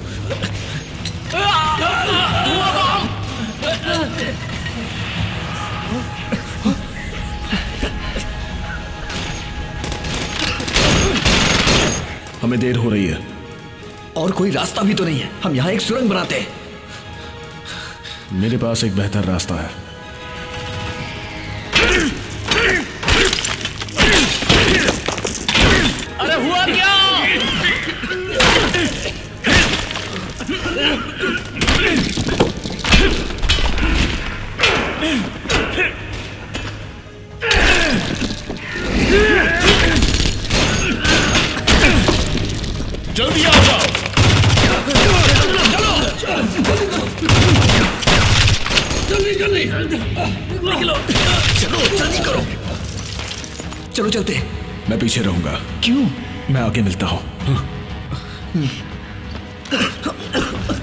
हमें देर हो रही है। और कोई रास्ता भी तो नहीं है। हम यहाँ एक सुरंग बनाते हैं। मेरे पास एक बेहतर रास्ता है। अरे हुआ क्या? जल्दी आ जाओ। जल्दी जल्दी निकलो। चलो जल्दी करो। चलो चलते। मैं पीछे रहूंगा। क्यों? मैं आगे मिलता हूं।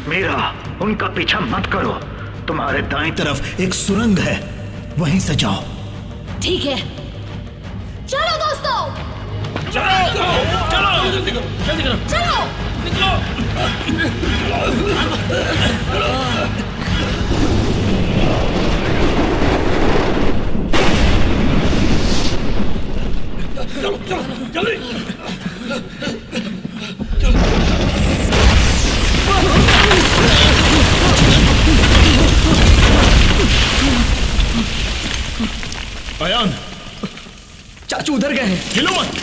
मेरा उनका पीछा मत करो। तुम्हारे दाएं तरफ एक सुरंग है, वहीं से जाओ। ठीक है, चलो दोस्तों। चलो चलो जल्दी करो, जल्दी करो। चलो निकलो। चलो चलो जल्दी। अयान, चाचू उधर गए हैं। हिलो मत।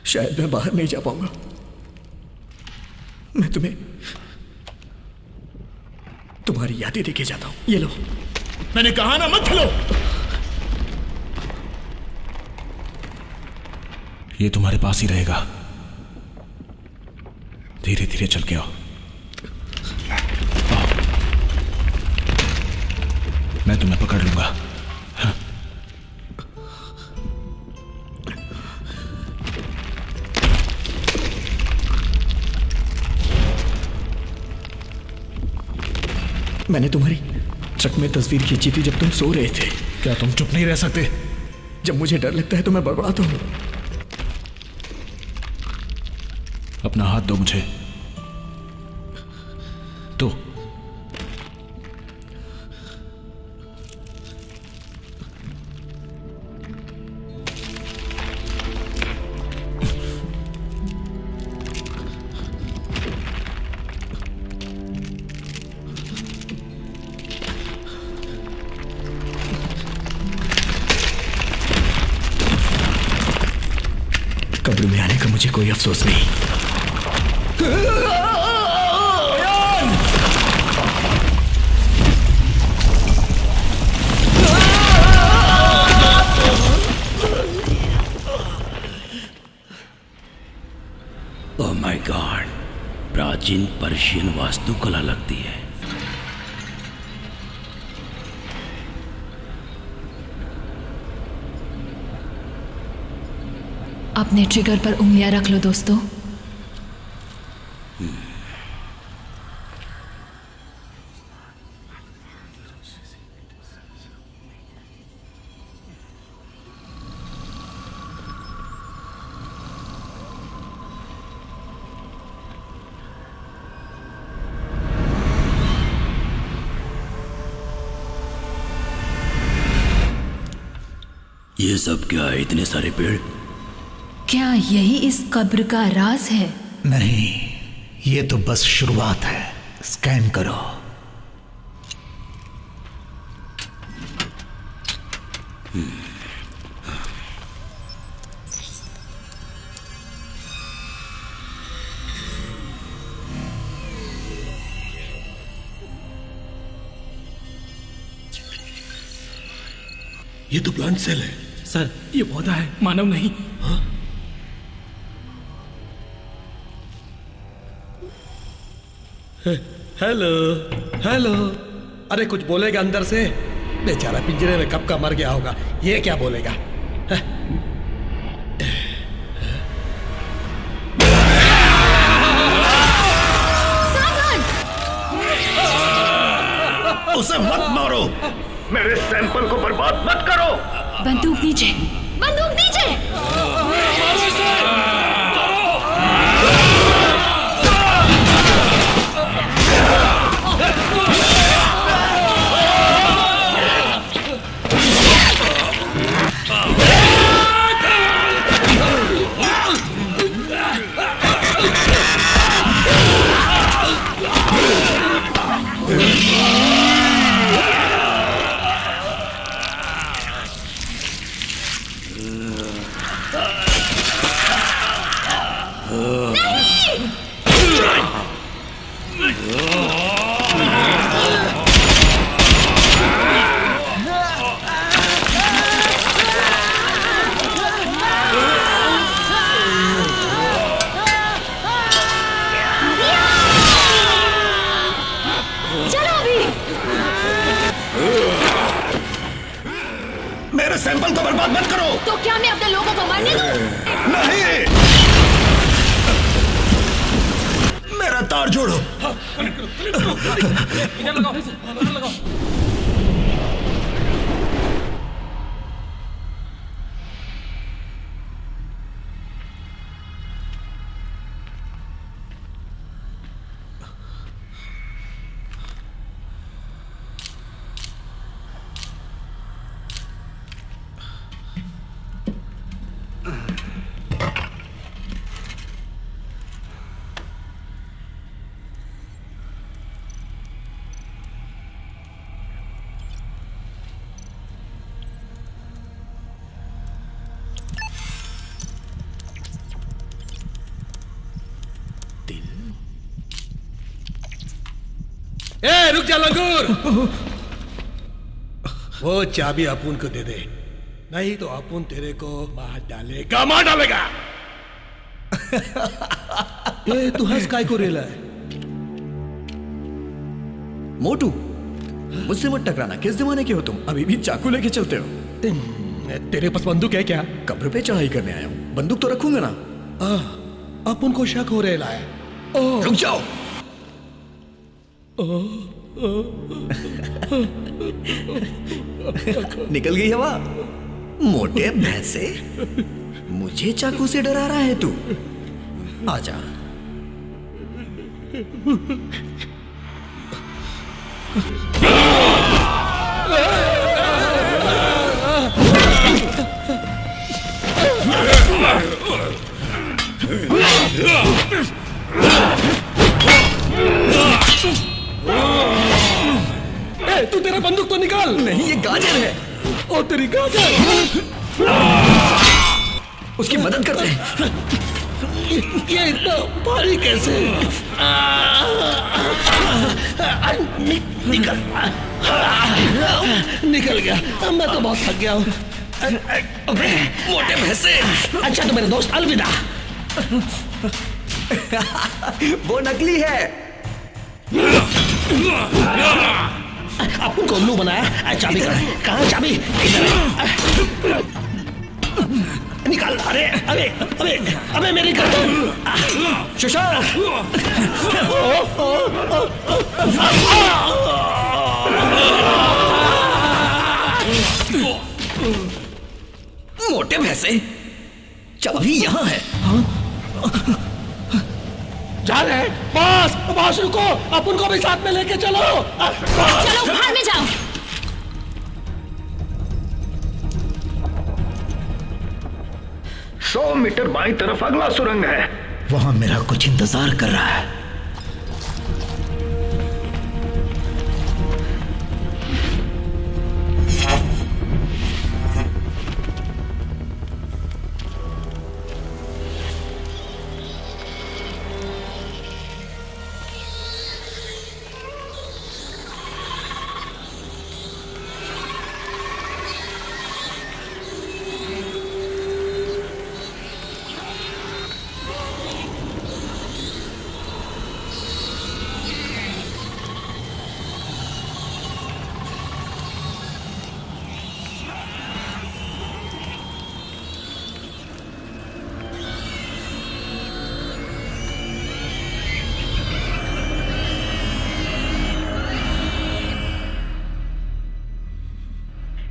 शायद मैं बाहर नहीं जा पाऊंगा। मैं तुम्हें तुम्हारी यादें देके जाता हूं। ये लो। मैंने कहा ना मत हिलो। ये तुम्हारे पास ही रहेगा। धीरे धीरे चल के आओ। मैं तुम्हें पकड़ लूंगा। हाँ। मैंने तुम्हारी ट्रक में तस्वीर खींची थी जब तुम सो रहे थे। क्या तुम चुप नहीं रह सकते? जब मुझे डर लगता है तो मैं बड़बड़ाता हूं। अपना हाथ दो मुझे। दो। कब्र में आने का मुझे कोई अफसोस नहीं। ओह माय गॉड, प्राचीन पर्शियन वास्तुकला लगती है। अपने ट्रिगर पर उंगलियां रख लो दोस्तों। ये सब क्या है? इतने सारे पेड़? क्या यही इस कब्र का राज है? नहीं, ये तो बस शुरुआत है। स्कैन करो। ये तो प्लांट सेल है। सर, ये पौधा है, मानव नहीं। हाँ? Hello hello. अरे कुछ बोलेगा अंदर से? बेचारा पिंजरे में कब का मर गया होगा, ये क्या बोलेगा? उसे मत मारो, मेरे सैंपल को बर्बाद मत करो। बंदूक नीचे, बंदूक नीचे। मेरे सैंपल को बर्बाद मत करो। तो क्या मैं अपने लोगों को मारने दूं? नहीं, मेरा तार जोड़ो। इधर लगाओ, इधर लगाओ। ए, रुक जा लंगूर। वो चाबी अपुन को दे दे, नहीं तो अपुन तेरे को मार डालेगा, मार डालेगा। ए, तू हंस काय को रेला है? मोटू, मुझसे मत टकराना। किस जमाने के हो तुम? अभी भी चाकू लेके चलते हो? तेरे पास बंदूक है क्या? कब्र पे चढ़ाई करने आया हूँ, बंदूक तो रखूंगा ना। अपुन को शक हो रेला है। रुक जाओ। निकल गई हवा। मोटे भैंसे, मुझे चाकू से डरा रहा है तू? आजा। ए, तू तेरा बंदूक तो निकाल। नहीं, ये गाजर है। ओ तेरी गाजर। उसकी मदद करते हैं। ये इतना भारी कैसे? निकल गया। मैं तो बहुत थक गया हूँ। मोटे भैंसे। अच्छा तो मेरे दोस्त, अलविदा। वो नकली है। अपन को उल्लू बनाया। चाबी कहाँ? चाबी निकाल। अरे अरे अरे अबे मेरी गर्दन। शशांक। मोटे भैंसे, चाबी यहाँ है। जा रहे बॉस रुको, अपन को भी साथ में लेके चलो। चलो बाहर में जाओ। 100 मीटर बाईं तरफ अगला सुरंग है। वहां मेरा कुछ इंतजार कर रहा है।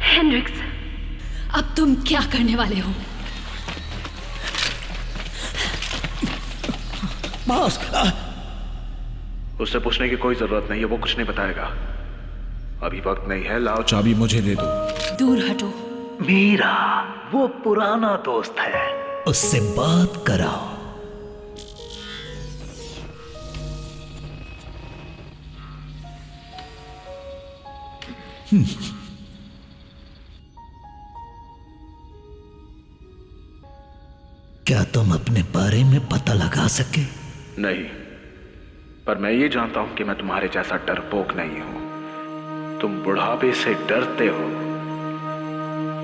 हेनरिक्स, अब तुम क्या करने वाले हो? बॉस, उससे पूछने की कोई जरूरत नहीं है, वो कुछ नहीं बताएगा। अभी वक्त नहीं है, लाओ चाबी मुझे दे दो। दूर हटो। मीरा वो पुराना दोस्त है, उससे बात कराओ। क्या तुम अपने बारे में पता लगा सके? नहीं, पर मैं ये जानता हूं कि मैं तुम्हारे जैसा डरपोक नहीं हूं। तुम बुढ़ापे से डरते हो,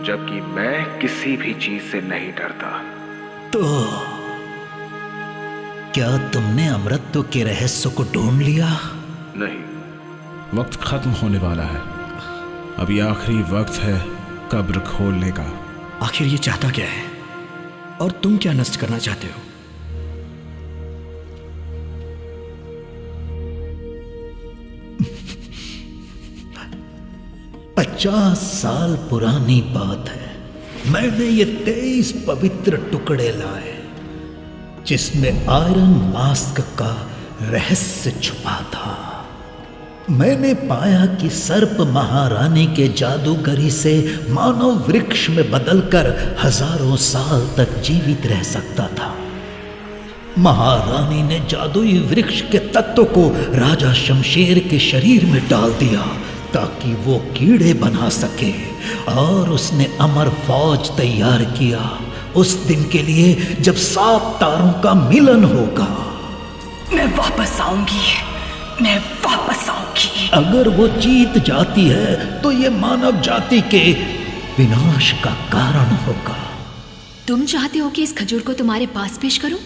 जबकि मैं किसी भी चीज से नहीं डरता। तो क्या तुमने अमृतत्व के रहस्य को ढूंढ लिया? नहीं। वक्त खत्म होने वाला है, अभी आखिरी वक्त है कब्र खोलने का। आखिर ये चाहता क्या है और तुम क्या नष्ट करना चाहते हो? पचास साल पुरानी बात है। मैंने ये 23 पवित्र टुकड़े लाए जिसमें आयरन मास्क का रहस्य छुपा था। मैंने पाया कि सर्प महारानी के जादूगरी से मानव वृक्ष में बदलकर हजारों साल तक जीवित रह सकता था। महारानी ने जादुई वृक्ष के तत्व को राजा शमशेर के शरीर में डाल दिया ताकि वो कीड़े बना सके, और उसने अमर फौज तैयार किया उस दिन के लिए जब 7 तारों का मिलन होगा। मैं वापस आऊंगी, मैं वापस आऊंगी। अगर वो जीत जाती है तो ये मानव जाति के विनाश का कारण होगा। तुम चाहते हो कि इस खजूर को तुम्हारे पास पेश करूं?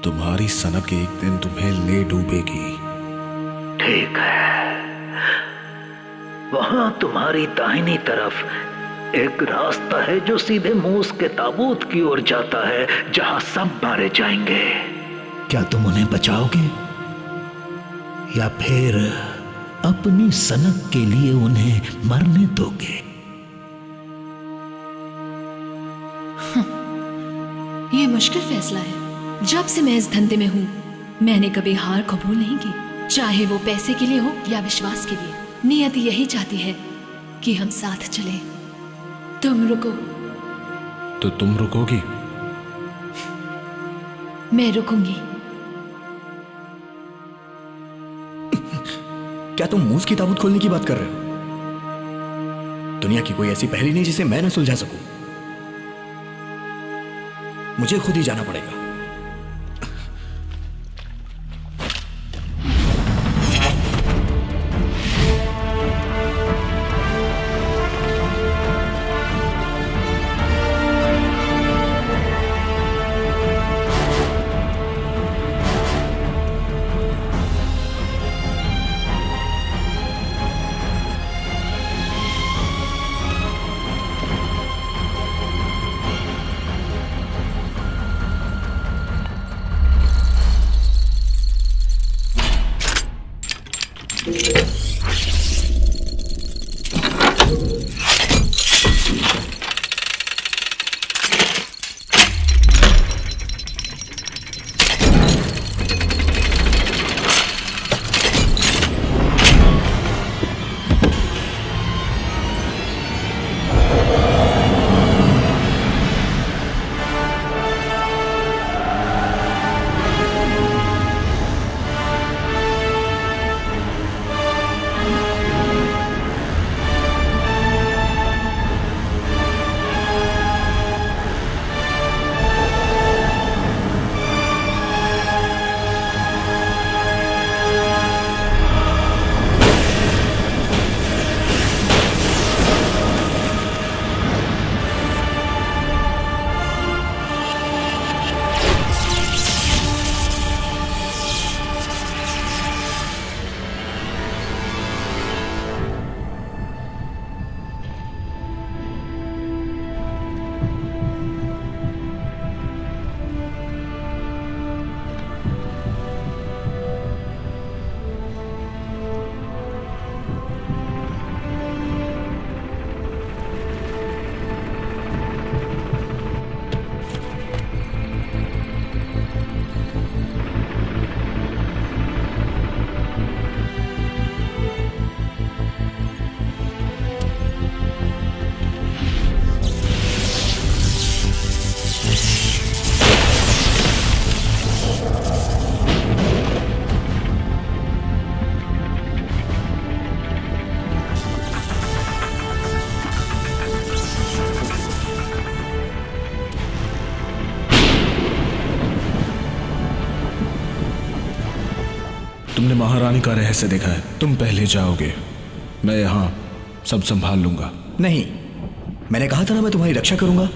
तुम्हारी सनक एक दिन तुम्हें ले डूबेगी। ठीक है, वहां तुम्हारी दाहिनी तरफ एक रास्ता है जो सीधे मूस के ताबूत की ओर जाता है, जहां सब मारे जाएंगे। क्या तुम उन्हें बचाओगे या फिर अपनी सनक के लिए उन्हें मरने दोगे? ये मुश्किल फैसला है। जब से मैं इस धंधे में हूं, मैंने कभी हार कबूल नहीं की, चाहे वो पैसे के लिए हो या विश्वास के लिए। नियति यही चाहती है कि हम साथ चलें। तुम रुको। तो तुम रुकोगी? मैं रुकूंगी। क्या तुम मूस की ताबूत खोलने की बात कर रहे हो? दुनिया की कोई ऐसी पहेली नहीं जिसे मैं न सुलझा सकूं। मुझे खुद ही जाना पड़ेगा। तुमने महारानी का रहस्य देखा है, तुम पहले जाओगे, मैं यहां सब संभाल लूंगा। नहीं, मैंने कहा था ना मैं तुम्हारी रक्षा करूंगा।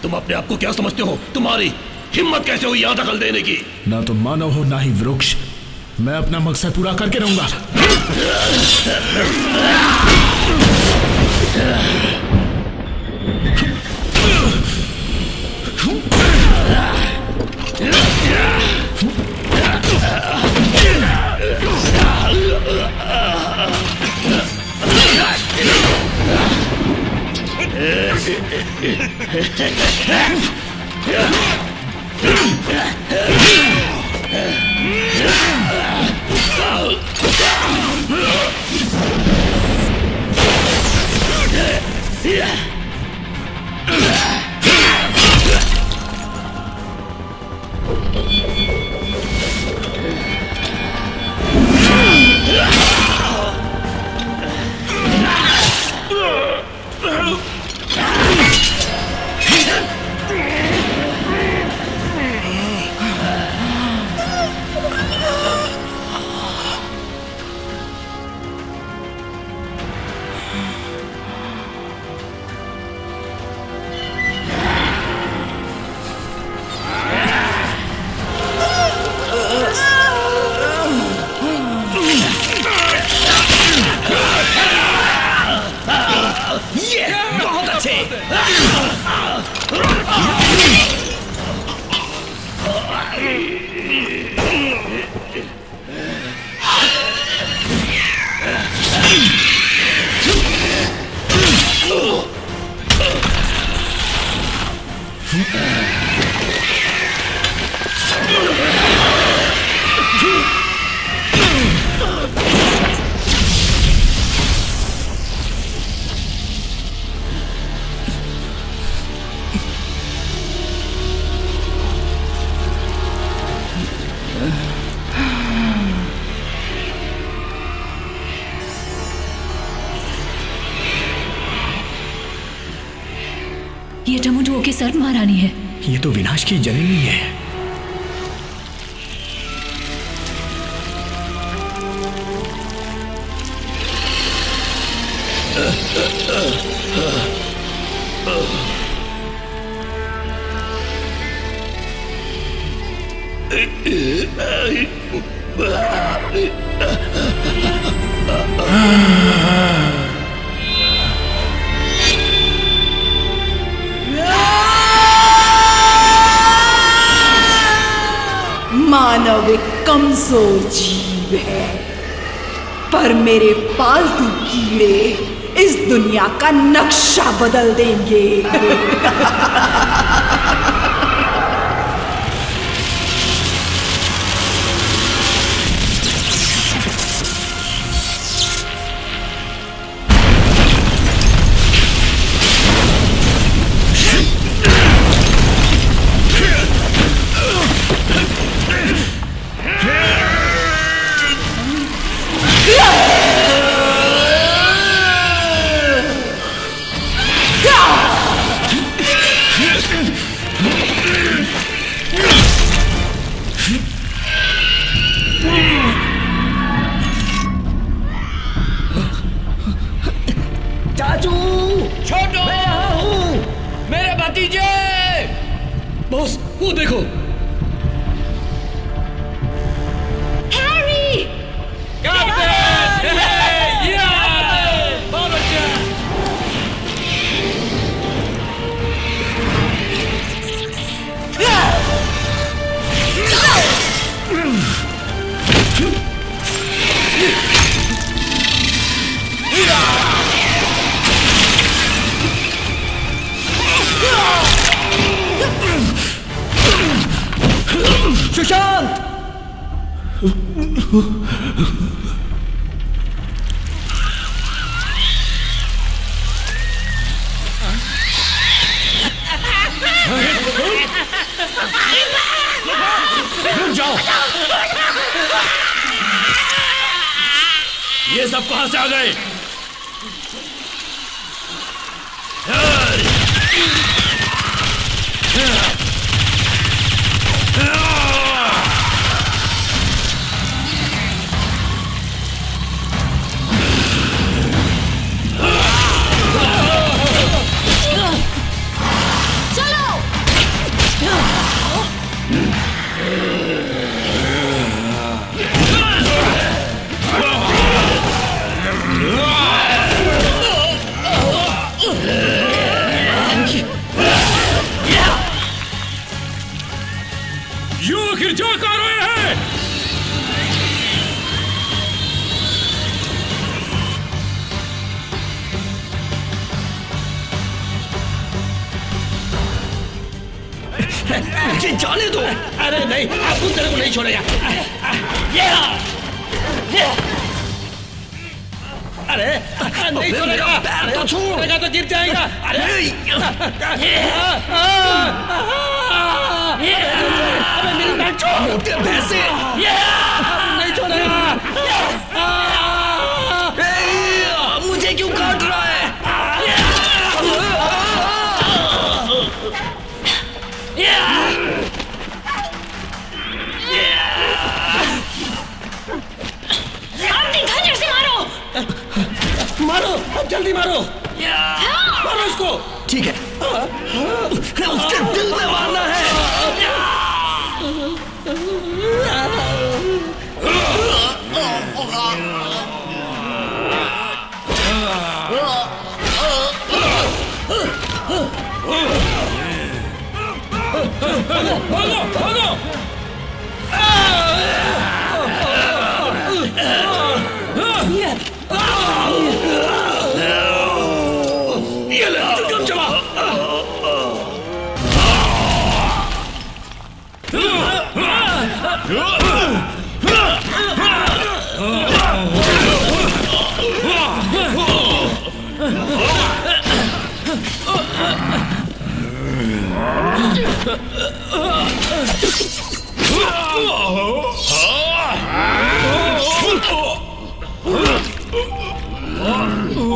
तुम अपने आप को क्या समझते हो? तुम्हारी हिम्मत कैसे हुई यहां दखल देने की? ना तुम मानव हो ना ही वृक्ष। मैं अपना मकसद पूरा करके रहूंगा। ये टमुटुओं की सर्प महारानी है। ये तो विनाश की जननी है। मानव एक कमजोर जीव है, पर मेरे पालतू कीड़े इस दुनिया का नक्शा बदल देंगे। चाचू, छोटू, मैं यहाँ हूँ। मेरे भतीजे। बॉस, वो देखो। हैरी! सुशांत! रुक जाओ। ये सब कहां से आ गए? यू आखिर जा कर रहे हैं? मुझे जाने दो। अरे नहीं, अब तेरे को नहीं छोड़ेगा। अरे नहीं छोड़ेगा। पैर तो छू। छोड़ेगा तो गिर जाएगा। अरे अबे मेरी बैठ छोड़। मोटे भैंसे। नहीं छोड़ेगा। मुझे क्यों काट रहा है? अपनी खंजर से मारो। मारो, अब जल्दी मारो। मारो इसको। ठीक है। उसके दिल में मारना है। भागो, भागो, भागो।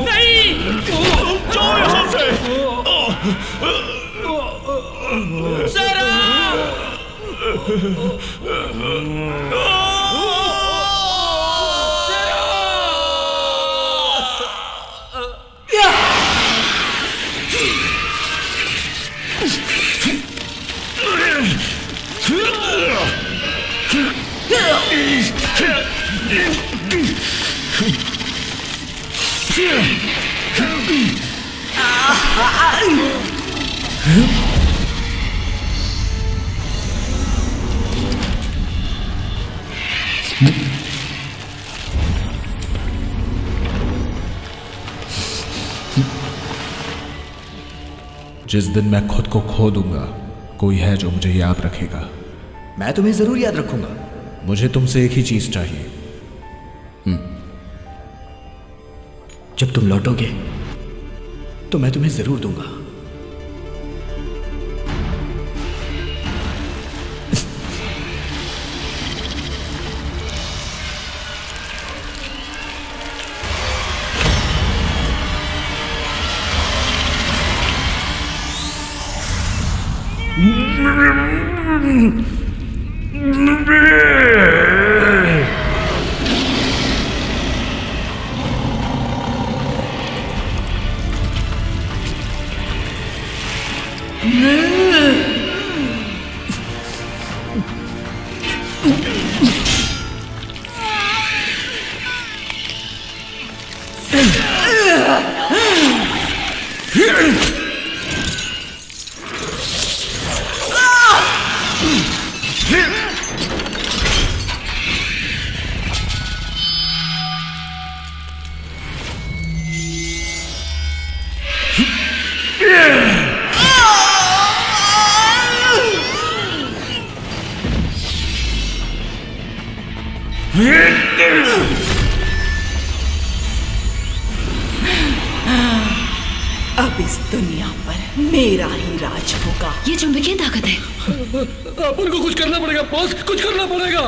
नहीं, जाओ यहाँ से। जिस दिन मैं खुद को खो दूंगा, कोई है जो मुझे याद रखेगा। मैं तुम्हें जरूर याद रखूंगा। मुझे तुमसे एक ही चीज चाहिए। जब तुम लौटोगे तो मैं तुम्हें जरूर दूंगा। अब इस दुनिया पर मेरा ही राज होगा। ये चुंबकीय ताकत है। अपन को कुछ करना पड़ेगा बॉस, कुछ करना पड़ेगा।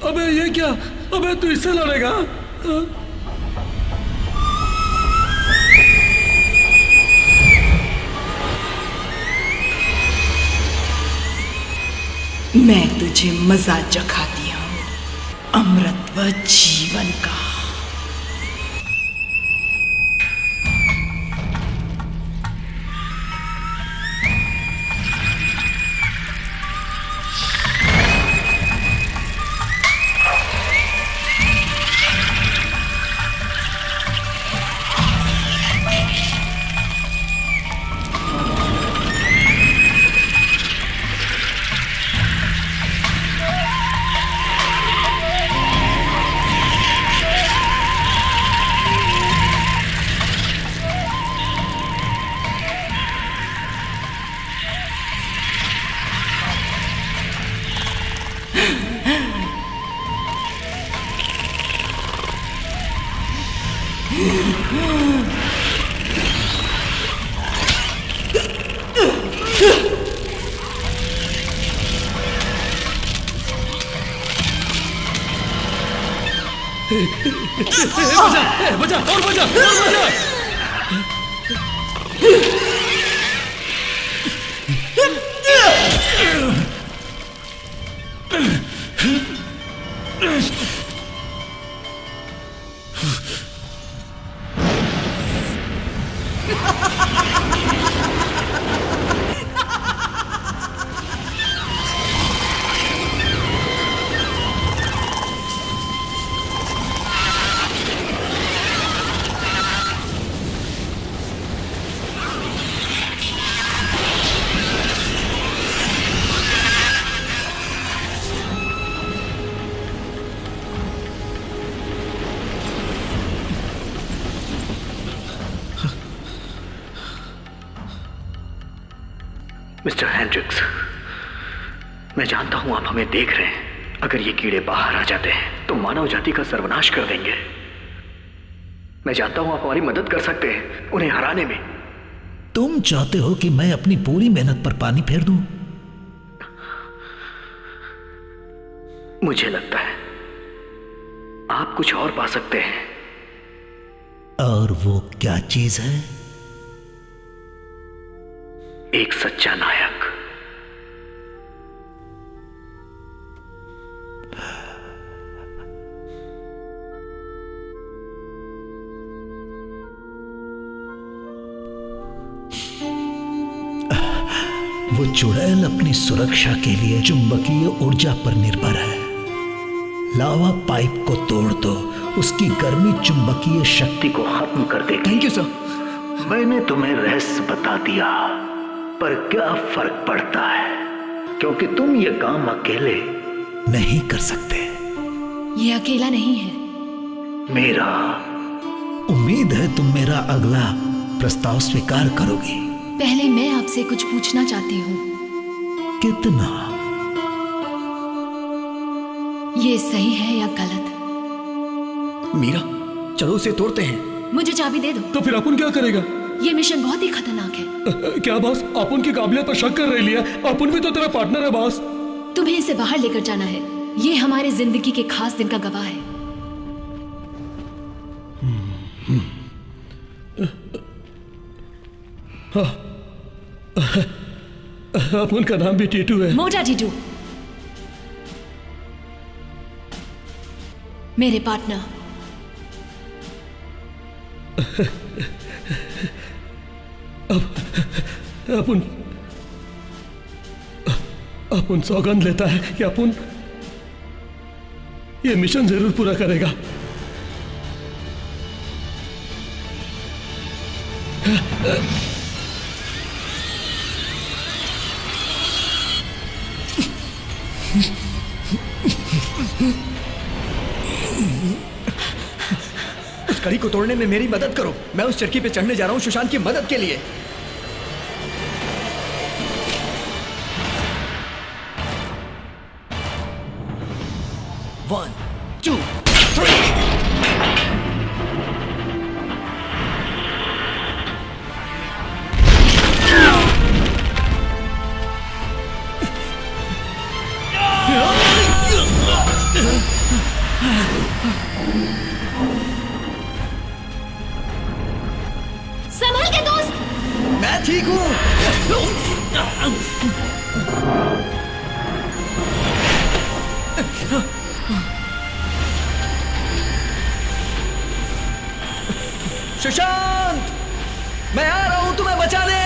अबे ये क्या? अबे तू इससे लड़ेगा? मैं तुझे मजा चखाती हूँ, अमृत व जीवन का। बचा और बचा और बचा। मिस्टर हैंड्रिक्स, मैं जानता हूं आप हमें देख रहे हैं। अगर ये कीड़े बाहर आ जाते हैं तो मानव जाति का सर्वनाश कर देंगे। मैं जानता हूं आप हमारी मदद कर सकते हैं उन्हें हराने में। तुम चाहते हो कि मैं अपनी पूरी मेहनत पर पानी फेर दूं? मुझे लगता है आप कुछ और पा सकते हैं। और वो क्या चीज है? एक सच्चा नायक। वो चुड़ैल अपनी सुरक्षा के लिए चुंबकीय ऊर्जा पर निर्भर है। लावा पाइप को तोड़ दो, उसकी गर्मी चुंबकीय शक्ति को खत्म कर देगी। Thank you sir. मैंने तुम्हें रहस्य बता दिया, पर क्या फर्क पड़ता है, क्योंकि तुम ये काम अकेले नहीं कर सकते। ये अकेला नहीं है मेरा। उम्मीद है तुम मेरा अगला प्रस्ताव स्वीकार करोगी। पहले मैं आपसे कुछ पूछना चाहती हूँ। कितना? ये सही है या गलत? मीरा, चलो उसे तोड़ते हैं। मुझे चाबी दे दो। तो फिर अपन क्या करेगा? ये मिशन बहुत ही खतरनाक है। क्या बॉस, अपन की काबिलियत पर शक कर रही है? अपन भी तो तेरा पार्टनर है बॉस। तुम्हें इसे बाहर लेकर जाना है। ये हमारे जिंदगी के खास दिन का गवाह है। अपन का नाम भी टीटू है। मोटा टीटू, मेरे पार्टनर। अपन सौगंध लेता है कि अपन ये मिशन जरूर पूरा करेगा। उस कड़ी को तोड़ने में मेरी मदद करो। मैं उस चरखी पे चढ़ने जा रहा हूं सुशांत की मदद के लिए। One, two, three. संभल के दोस्त। मैं ठीक हूं। सुशांत, मैं आ रहा हूं तुम्हें बचाने।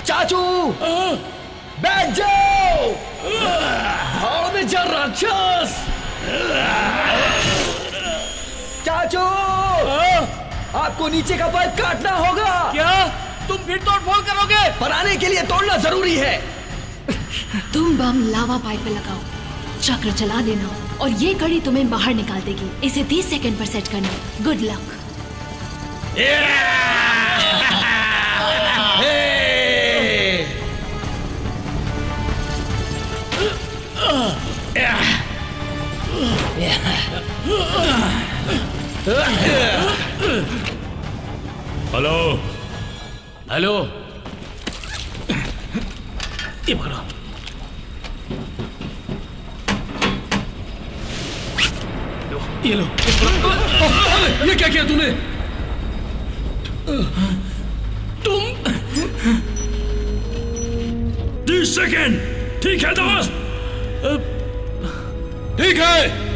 चाचू, बैठ जाओ। भाड़ में जा राक्षस। चाचू, आपको नीचे का पाइप काटना होगा। क्या तुम फिर तोड़फोड़ करोगे? पर आने के लिए तोड़ना जरूरी है। तुम बम लावा पाइप पे लगाओ, चक्र चला देना और ये कड़ी तुम्हें बाहर निकाल देगी। इसे 30 सेकंड पर सेट करना। Good luck. हेलो हेलो, ये मारो। ये लो। ये क्या किया तूने? तुम 30 सेकेंड। ठीक है दोस्त, ठीक है।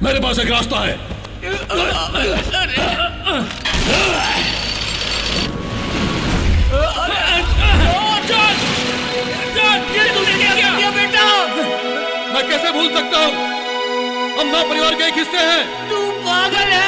मेरे पास एक रास्ता है। मैं कैसे भूल सकता हूँ? हम ना परिवार के एक हिस्से हैं। तू पागल है।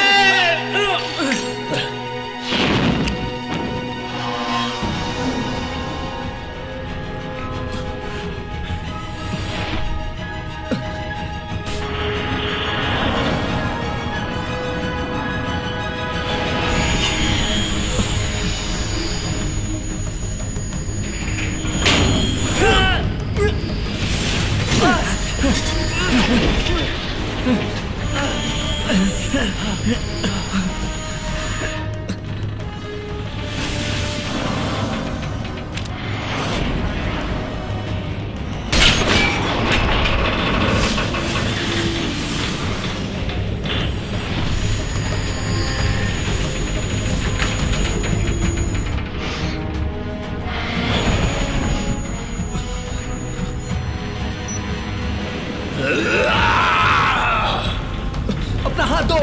अपना हाथ दो।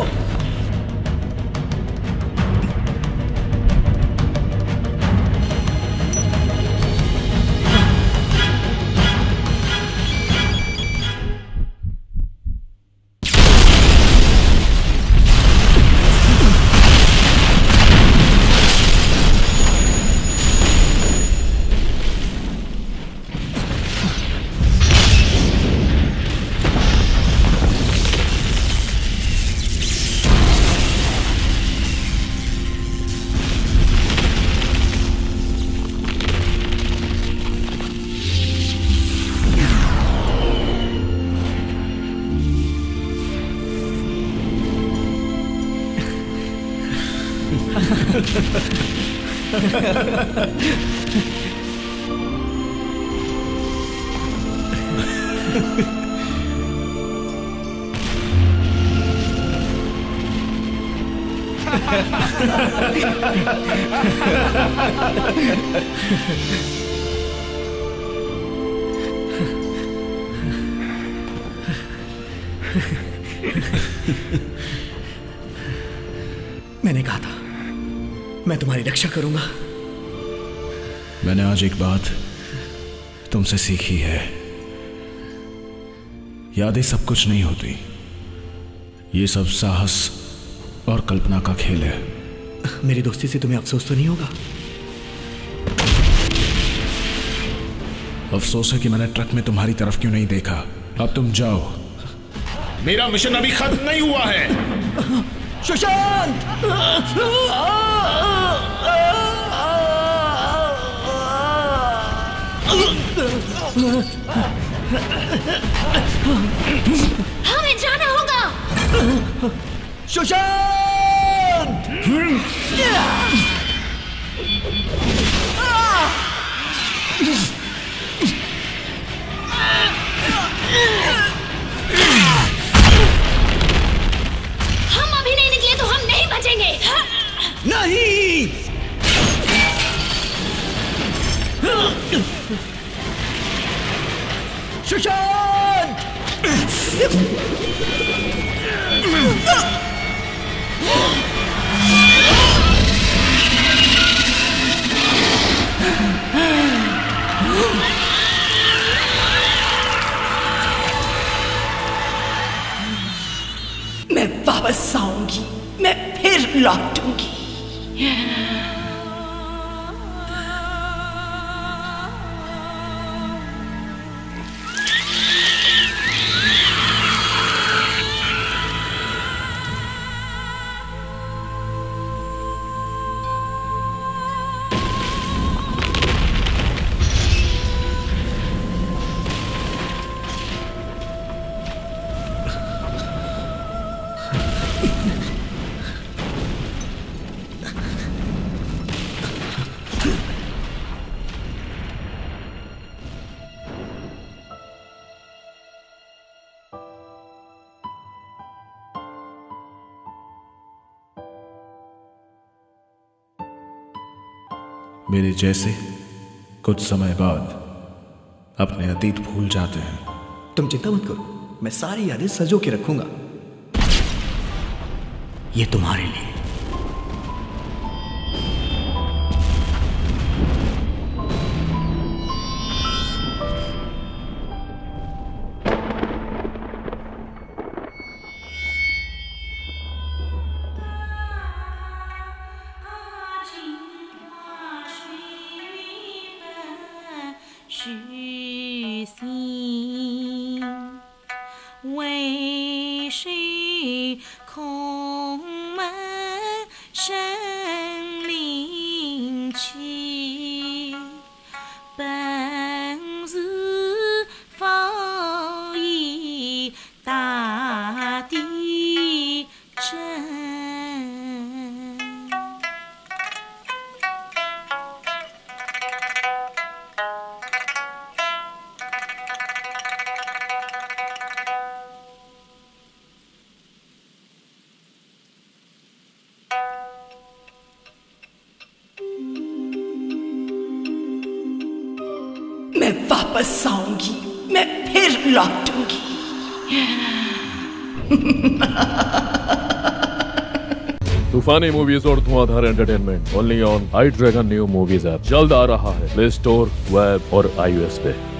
मैंने कहा था मैं तुम्हारी रक्षा करूंगा। मैंने आज एक बात तुमसे सीखी है, यादें सब कुछ नहीं होती, ये सब साहस और कल्पना का खेल है। मेरी दोस्ती से तुम्हें अफसोस तो नहीं होगा? अफसोस है कि मैंने ट्रक में तुम्हारी तरफ क्यों नहीं देखा। अब तुम जाओ, मेरा मिशन अभी खत्म नहीं हुआ है। सुशांत! हमें जाना होगा। सुशांत! हम अभी नहीं निकले तो हम नहीं बचेंगे। नहीं! सुशांत! मैं वापस आऊंगी, मैं फिर लौटूंगी। मेरे जैसे कुछ समय बाद अपने अतीत भूल जाते हैं। तुम चिंता मत करो, मैं सारी यादें सजो के रखूंगा। ये तुम्हारे लिए। मैं वापस आऊंगी, मैं फिर लौटूंगी। तूफानी मूवीज और धुआंधार entertainment only on I dragon new movies app जल्द आ रहा है प्ले स्टोर, वेब और iOS पे।